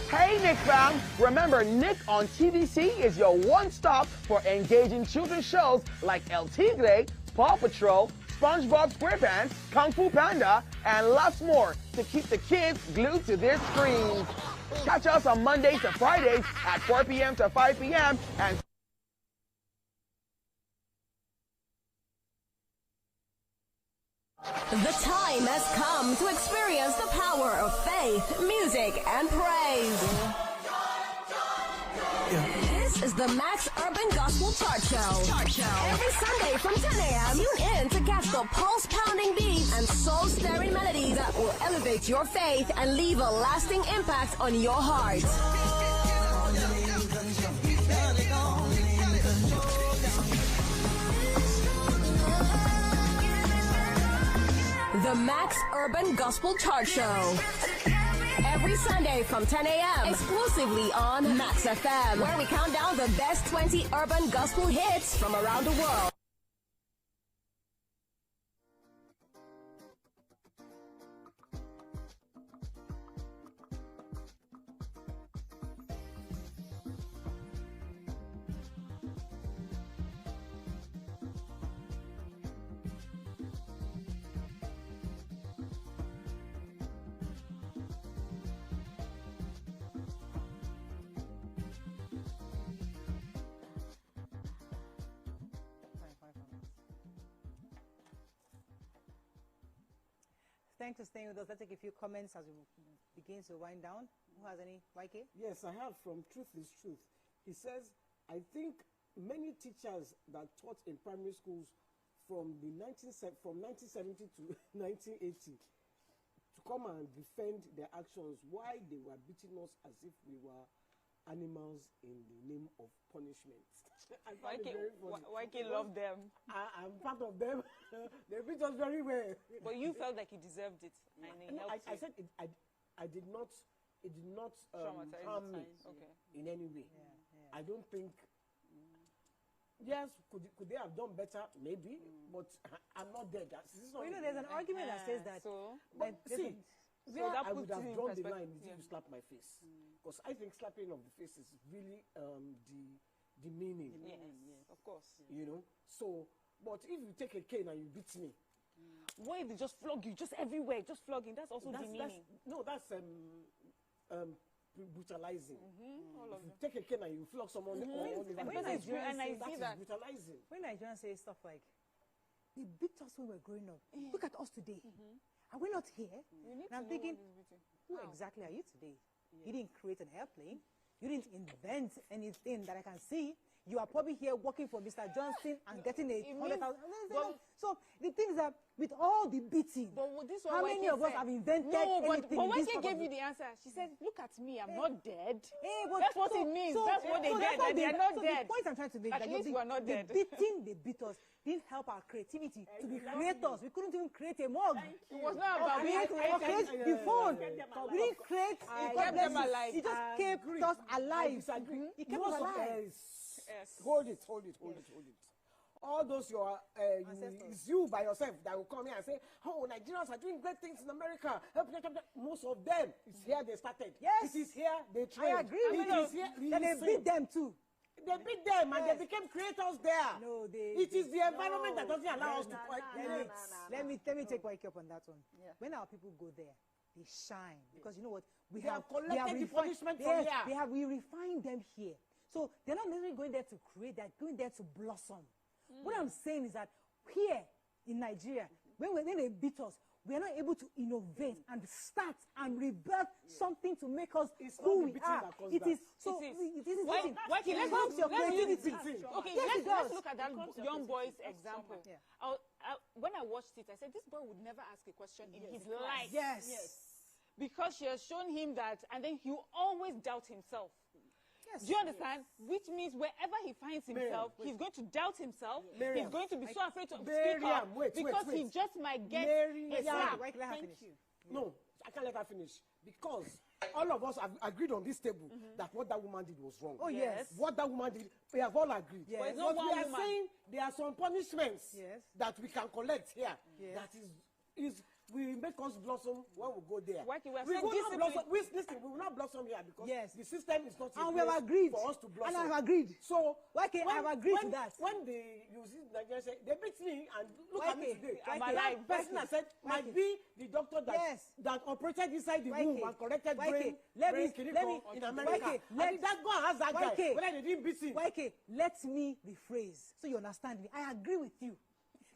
S10: Hey Nick fam! Remember, Nick on TVC is your one-stop for engaging children's shows like El Tigre, Paw Patrol, SpongeBob SquarePants, Kung Fu Panda, and lots more to keep the kids glued to their screens. Catch us on Mondays to Fridays at 4 p.m. to 5 p.m. and
S12: the time has come to experience the power of faith, music, and praise. This is the Max Urban Gospel Chart Show. Every Sunday from 10 a.m., tune in to catch the pulse-pounding beats and soul-stirring melodies that will elevate your faith and leave a lasting impact on your heart. The Max Urban Gospel Chart Show. Every Sunday from 10 a.m. exclusively on Max FM, where we count down the best 20 urban gospel hits from around the world.
S1: Thanks for staying with us. Let's take a few comments as we begin to wind down. Who has any? YK?
S4: Yes, I have from Truth is Truth. He says, I think many teachers that taught in primary schools from 1970 to 1980 to come and defend their actions, why they were beating us as if we were animals in the name of punishment.
S2: YK loved them.
S4: I'm part of them. They beat us very well.
S2: But you felt like you deserved it. And
S4: I said it did not harm me in any way. I don't think. Yes, could they have done better? Maybe, but I'm not dead.
S1: Well, there's an argument that says that.
S4: I would have drawn the line if you slap my face, because I think slapping of the face is really the meaning.
S2: Yes, of course.
S4: You know, so but if you take a cane and you beat me,
S2: why they just flog you, just everywhere, just flogging? That's also demeaning.
S4: That's brutalizing.
S2: All of
S4: if you take a cane and you flog someone,
S1: when Nigerians say stuff like, "They beat us when we were growing up. Look at us today. Are we not here?" And I'm thinking, who exactly are you today? You didn't create an airplane. You didn't invent anything that I can see. You are probably here working for Mr. Johnson and getting a 100,000. So the thing is that with all the beating, how many of us have invented anything?
S2: But YK gave you the answer. She said, "Look at me, I'm not dead." That's what it means. That's what they get. That they are not dead.
S1: The point I'm trying to make is
S2: at least we're not dead.
S1: The beating they beat us didn't help our creativity to be creators. We couldn't even create a mug.
S2: It was not about being
S1: create the phone. We didn't create.
S2: Them alive.
S1: It just kept us alive. It kept us alive.
S4: Yes. Hold it. All those it's you by yourself that will come here and say, "Oh, Nigerians are doing great things in America." Most of them, it's here they started.
S1: Yes,
S4: it is here they trained.
S1: I agree. They beat them too.
S4: They beat them and they became creators there.
S1: No,
S4: it is the environment that doesn't allow us to create.
S1: Let me take YK up on that one. Yeah. When our people go there, they shine because you know what
S4: we have collected the punishment from here.
S1: We refine them here. So they're not necessarily going there to create, they're going there to blossom. What I'm saying is that here in Nigeria, when they beat us, we are not able to innovate and start and rebirth something to make us who we are. It is so.
S2: Let's look at that young boy's example. When I watched it, I said, this boy would never ask a question in his life.
S1: Yes.
S2: Because she has shown him that, and then he will always doubt himself. Do you understand? Which means wherever he finds himself, he's going to doubt himself. He's going to be so afraid to speak up because he just might get a slap.
S5: Thank you. No, I can't let her finish because all of us have agreed on this table that what that woman did was wrong.
S1: Oh, yes.
S5: What that woman did, we have all agreed.
S1: Yes.
S5: But we are saying there are some punishments that we can collect here. That is will make us blossom when we go there.
S2: We
S5: will not blossom. Listen, we will not blossom here because the system is not in
S1: and we have
S5: place
S1: agreed
S5: for us to blossom.
S1: And I have agreed.
S5: So
S1: I have agreed to that.
S5: When you see Nigeria say they beat me and look at me today.
S2: I'm alive.
S5: Person that said might be the doctor that operated inside the womb and corrected brain in America. And that God has that guy. Whether they didn't beat him.
S1: Let me rephrase so you understand me. I agree with you.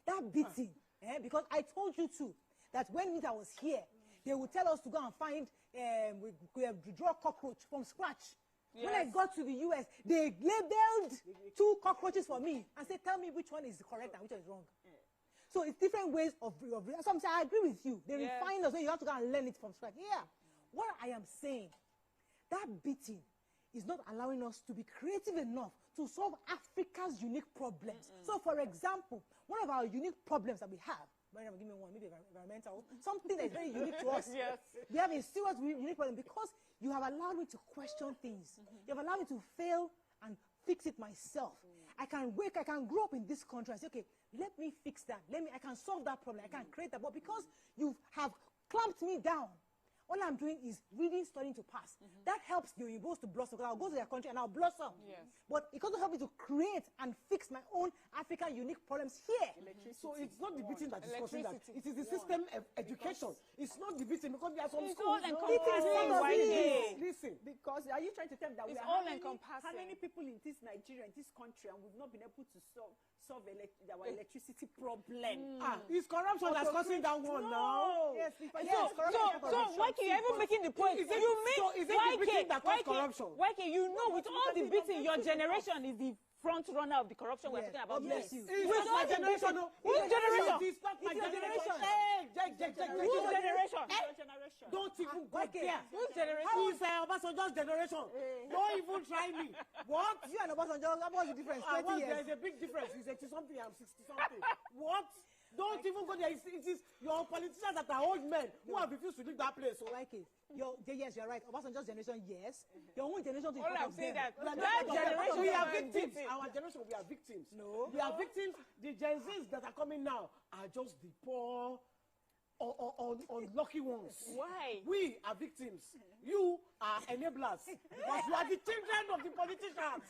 S1: That beating, because I told you too that when Nita was here, they would tell us to go and find, we draw cockroach from scratch. Yes. When I got to the US, they labeled 2 cockroaches for me and said, tell me which one is correct and which one is wrong. So it's different ways of so I agree with you. They refine us, so you have to go and learn it from scratch. Yeah. What I am saying, that beating is not allowing us to be creative enough to solve Africa's unique problems. So for example, one of our unique problems that we have, give me one, maybe environmental, something that is very unique to us.
S2: Yes.
S1: We have a serious unique problem because you have allowed me to question things. You have allowed me to fail and fix it myself. I can grow up in this country and say, okay, let me fix that. I can solve that problem. I can create that. But because you have clamped me down, all I'm doing is reading, studying to pass. That helps the Oyinbos to blossom because I'll go to their country and I'll blossom.
S2: Yes.
S1: But it doesn't help me to create and fix my own African unique problems here.
S5: So it's not the beating that is causing that. It is the system of education. It's not the beating because there are some schools.
S3: Listen. Because are you trying to tell me that we are how many people in this Nigeria, in this country, and we've not been able to solve our electricity problem?
S5: It's corruption that's causing that one now.
S1: Yes,
S2: so why you're even making the point?
S5: Is it the beating that caused corruption?
S2: You know, with all the beating, your generation is the front runner of the corruption we're talking about.
S1: Yes,
S5: It's not my generation.
S2: Whose generation?
S5: It's not my generation.
S2: Whose generation?
S5: Don't even go there.
S2: Whose generation?
S5: Who's Obasanjo's generation? Don't even try me. What?
S1: You and Obasanjo, what's the difference? 20 years.
S5: There's a big difference. He's 80-something, I'm 60-something. What? Don't even go there. It is your politicians that are old men who have refused to leave that place. So.
S1: Yes, you're right. Obasanjo's generation, yes. Your own generation is
S2: all I'm saying that
S5: generation we are victims. Our generation, we are victims.
S1: No.
S5: We are victims. The Gen Zs that are coming now are just the poor, unlucky ones.
S2: Why?
S5: We are victims. You are enablers. Because you are the children of the politicians.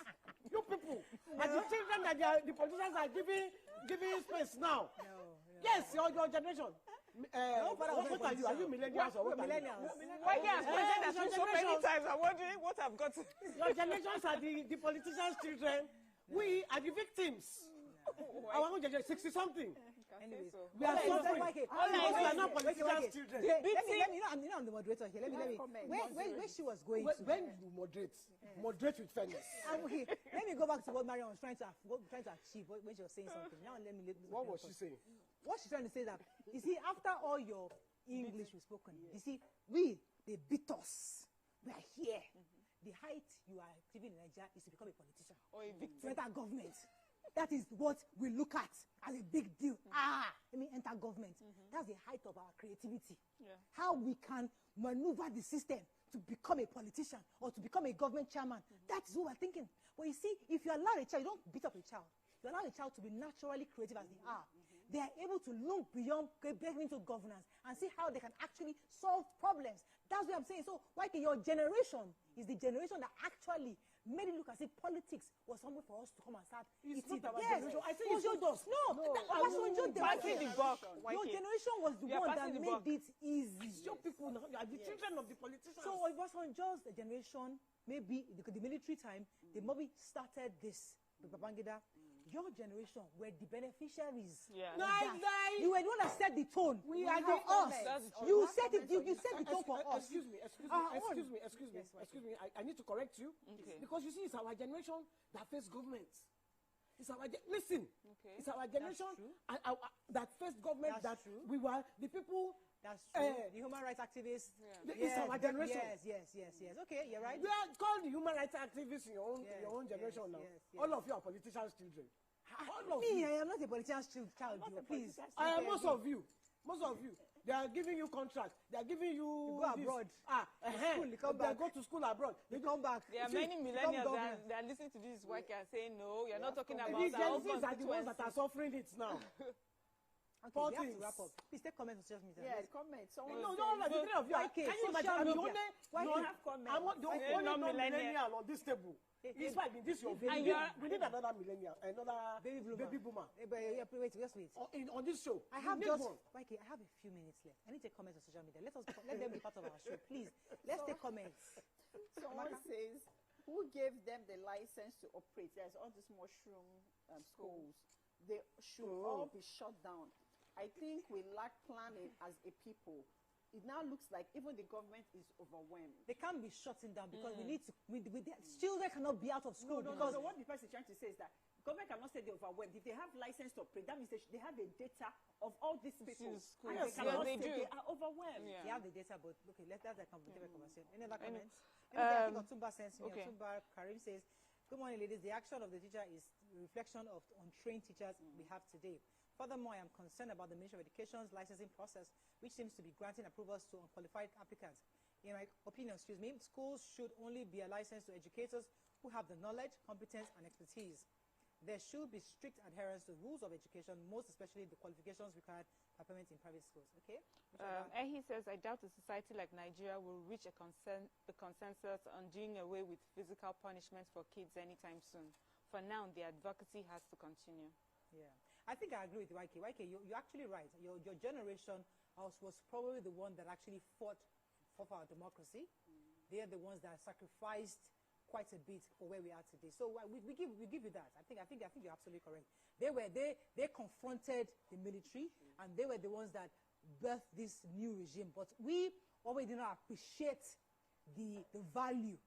S5: You people are the children that the politicians are giving space now.
S1: No.
S5: Yes, your generation. What are you? Are you millennials or what?
S2: Millennials. Why can't I say that so many times? I'm wondering what I've got to.
S5: Your generations are the politicians' children. We are the victims. Our own generation, 60-something.
S1: Anyways,
S5: we are suffering. We are not politicians' children.
S1: I'm the moderator here. Let me. Where she was going to.
S5: When you moderate with fairness.
S1: Okay, let me go back to what Mariam was trying to achieve when she was saying something. Now let me.
S5: What was she saying?
S1: What she's trying to say that, you see, after all your English was spoken, you see, they beat us. We are here. The height you are achieving in Nigeria is to become a politician.
S2: Or a victim.
S1: To enter government. That is what we look at as a big deal. Let me enter government. That's the height of our creativity.
S2: Yeah.
S1: How we can maneuver the system to become a politician or to become a government chairman. That is what we're thinking. But you see, if you allow a child, you don't beat up a child. You allow a child to be naturally creative as they are. They are able to look beyond getting into governance and see how they can actually solve problems. That's what I'm saying. So, your generation is the generation that actually made it look as if politics was something for us to come and start.
S5: It's not our generation. I say it's not us.
S1: Your generation was the one that made it easy.
S5: It's your people now. You are the children of the politicians.
S1: So it wasn't just the generation, maybe the military time, they maybe started this. Babangida, your generation were the beneficiaries.
S2: Yeah.
S1: You were the one that set the tone.
S5: We are
S1: us. You set it. You set the tone for us.
S5: Excuse me. I need to correct you.
S2: Okay.
S5: Because you see, it's our generation that faced government. It's our listen.
S1: Okay.
S5: It's our generation that faced government. We were the people
S1: That's true. The human rights activists.
S5: It's our generation.
S1: Yes. Okay, you're right.
S5: You are called the human rights activists in your own generation now. All of you are politicians' children. All of
S1: Me,
S5: you.
S1: I am not a politician's child, please.
S5: I am most of you. Most of you. They are giving you contracts. They are giving you
S1: go abroad.
S5: School, they come back. They go to school abroad.
S1: They come back.
S2: There are many millennials that are listening to this work and saying, no, you're not talking about
S5: these Gen Zs are the ones that are suffering it now.
S1: Okay, we have to wrap up. Please take comments on social media.
S3: Yeah, comments.
S5: No, the three of you. Can you imagine? I'm the only non-millennial on this table. It's fine. This is your baby. We need another millennial, another baby boomer.
S1: Wait, just wait.
S5: On this show,
S1: I have I have a few minutes left. I need to take comments on social media. Let them be part of our show, please. Let's take comments.
S3: Someone says, who gave them the license to operate? There's all these mushroom schools. They should all be shut down. I think we lack planning as a people. It now looks like even the government is overwhelmed.
S1: They can't be shutting down because we need to. Children cannot be out of school because
S3: what the person is trying to say is that government cannot say they're overwhelmed. If they have license to operate, that means they have the data of all these people. And they cannot say they are overwhelmed.
S1: They have the data, but okay, that's a complicated conversation. Any other comments? I think Otumba sends me. Otumba Karim says, good morning, ladies. The action of the teacher is a reflection of untrained teachers we have today. Furthermore, I am concerned about the Ministry of Education's licensing process, which seems to be granting approvals to unqualified applicants. In my opinion, schools should only be a license to educators who have the knowledge, competence, and expertise. There should be strict adherence to rules of education, most especially the qualifications required for payment in private schools. Okay?
S2: He says, I doubt a society like Nigeria will reach a consensus on doing away with physical punishment for kids anytime soon. For now, the advocacy has to continue.
S1: Yeah, I think I agree with YK. YK, you're actually right. Your generation was probably the one that actually fought for our democracy. They are the ones that sacrificed quite a bit for where we are today. So we give you that. I think you're absolutely correct. They confronted the military, and they were the ones that birthed this new regime. But we always did not appreciate the value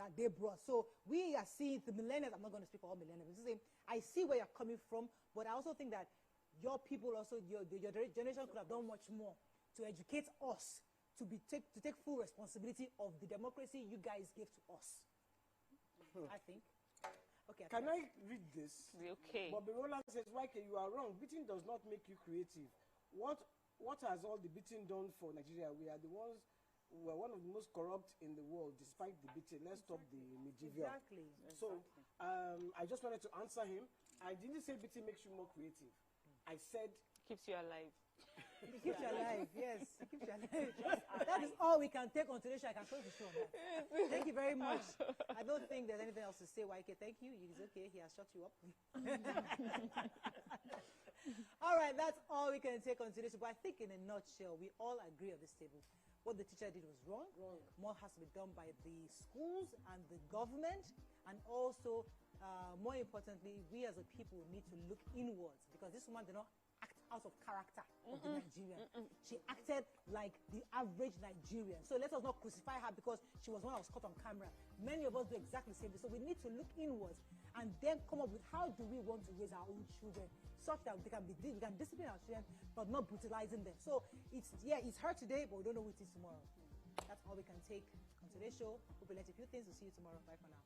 S1: that they brought. So we are seeing the millennials. I'm not going to speak for all millennials. I see where you're coming from, but I also think that your people also, your generation could have done much more to educate us, to take full responsibility of the democracy you guys gave to us. I think. Okay.
S5: Can I read this?
S2: Okay.
S5: Bobby Roland says, YK, you are wrong. Beating does not make you creative. What has all the beating done for Nigeria? We are one of the most corrupt in the world, despite the beating. Let's stop the medieval.
S1: Exactly.
S5: So, I just wanted to answer him. I didn't say beating makes you more creative. I said...
S2: Keeps you alive.
S1: It keeps you alive, yes. It keeps you alive. That is all we can take on today's show. I can close the show now. Thank you very much. I don't think there's anything else to say, YK. Thank you. It's okay. He has shut you up. All right, that's all we can take on today's show. But I think in a nutshell, we all agree on this table. What the teacher did was wrong. More has to be done by the schools and the government. And also, more importantly, we as a people need to look inwards, because this woman did not act out of character of the Nigerian. She acted like the average Nigerian. So let us not crucify her because she was one that was caught on camera. Many of us do exactly the same thing. So we need to look inwards and then come up with how do we want to raise our own children such that we can discipline our children but not brutalizing them. So it's her today, but we don't know who it is tomorrow. That's all we can take on today's show. Hope we learned a few things. We'll see you tomorrow. Bye for now.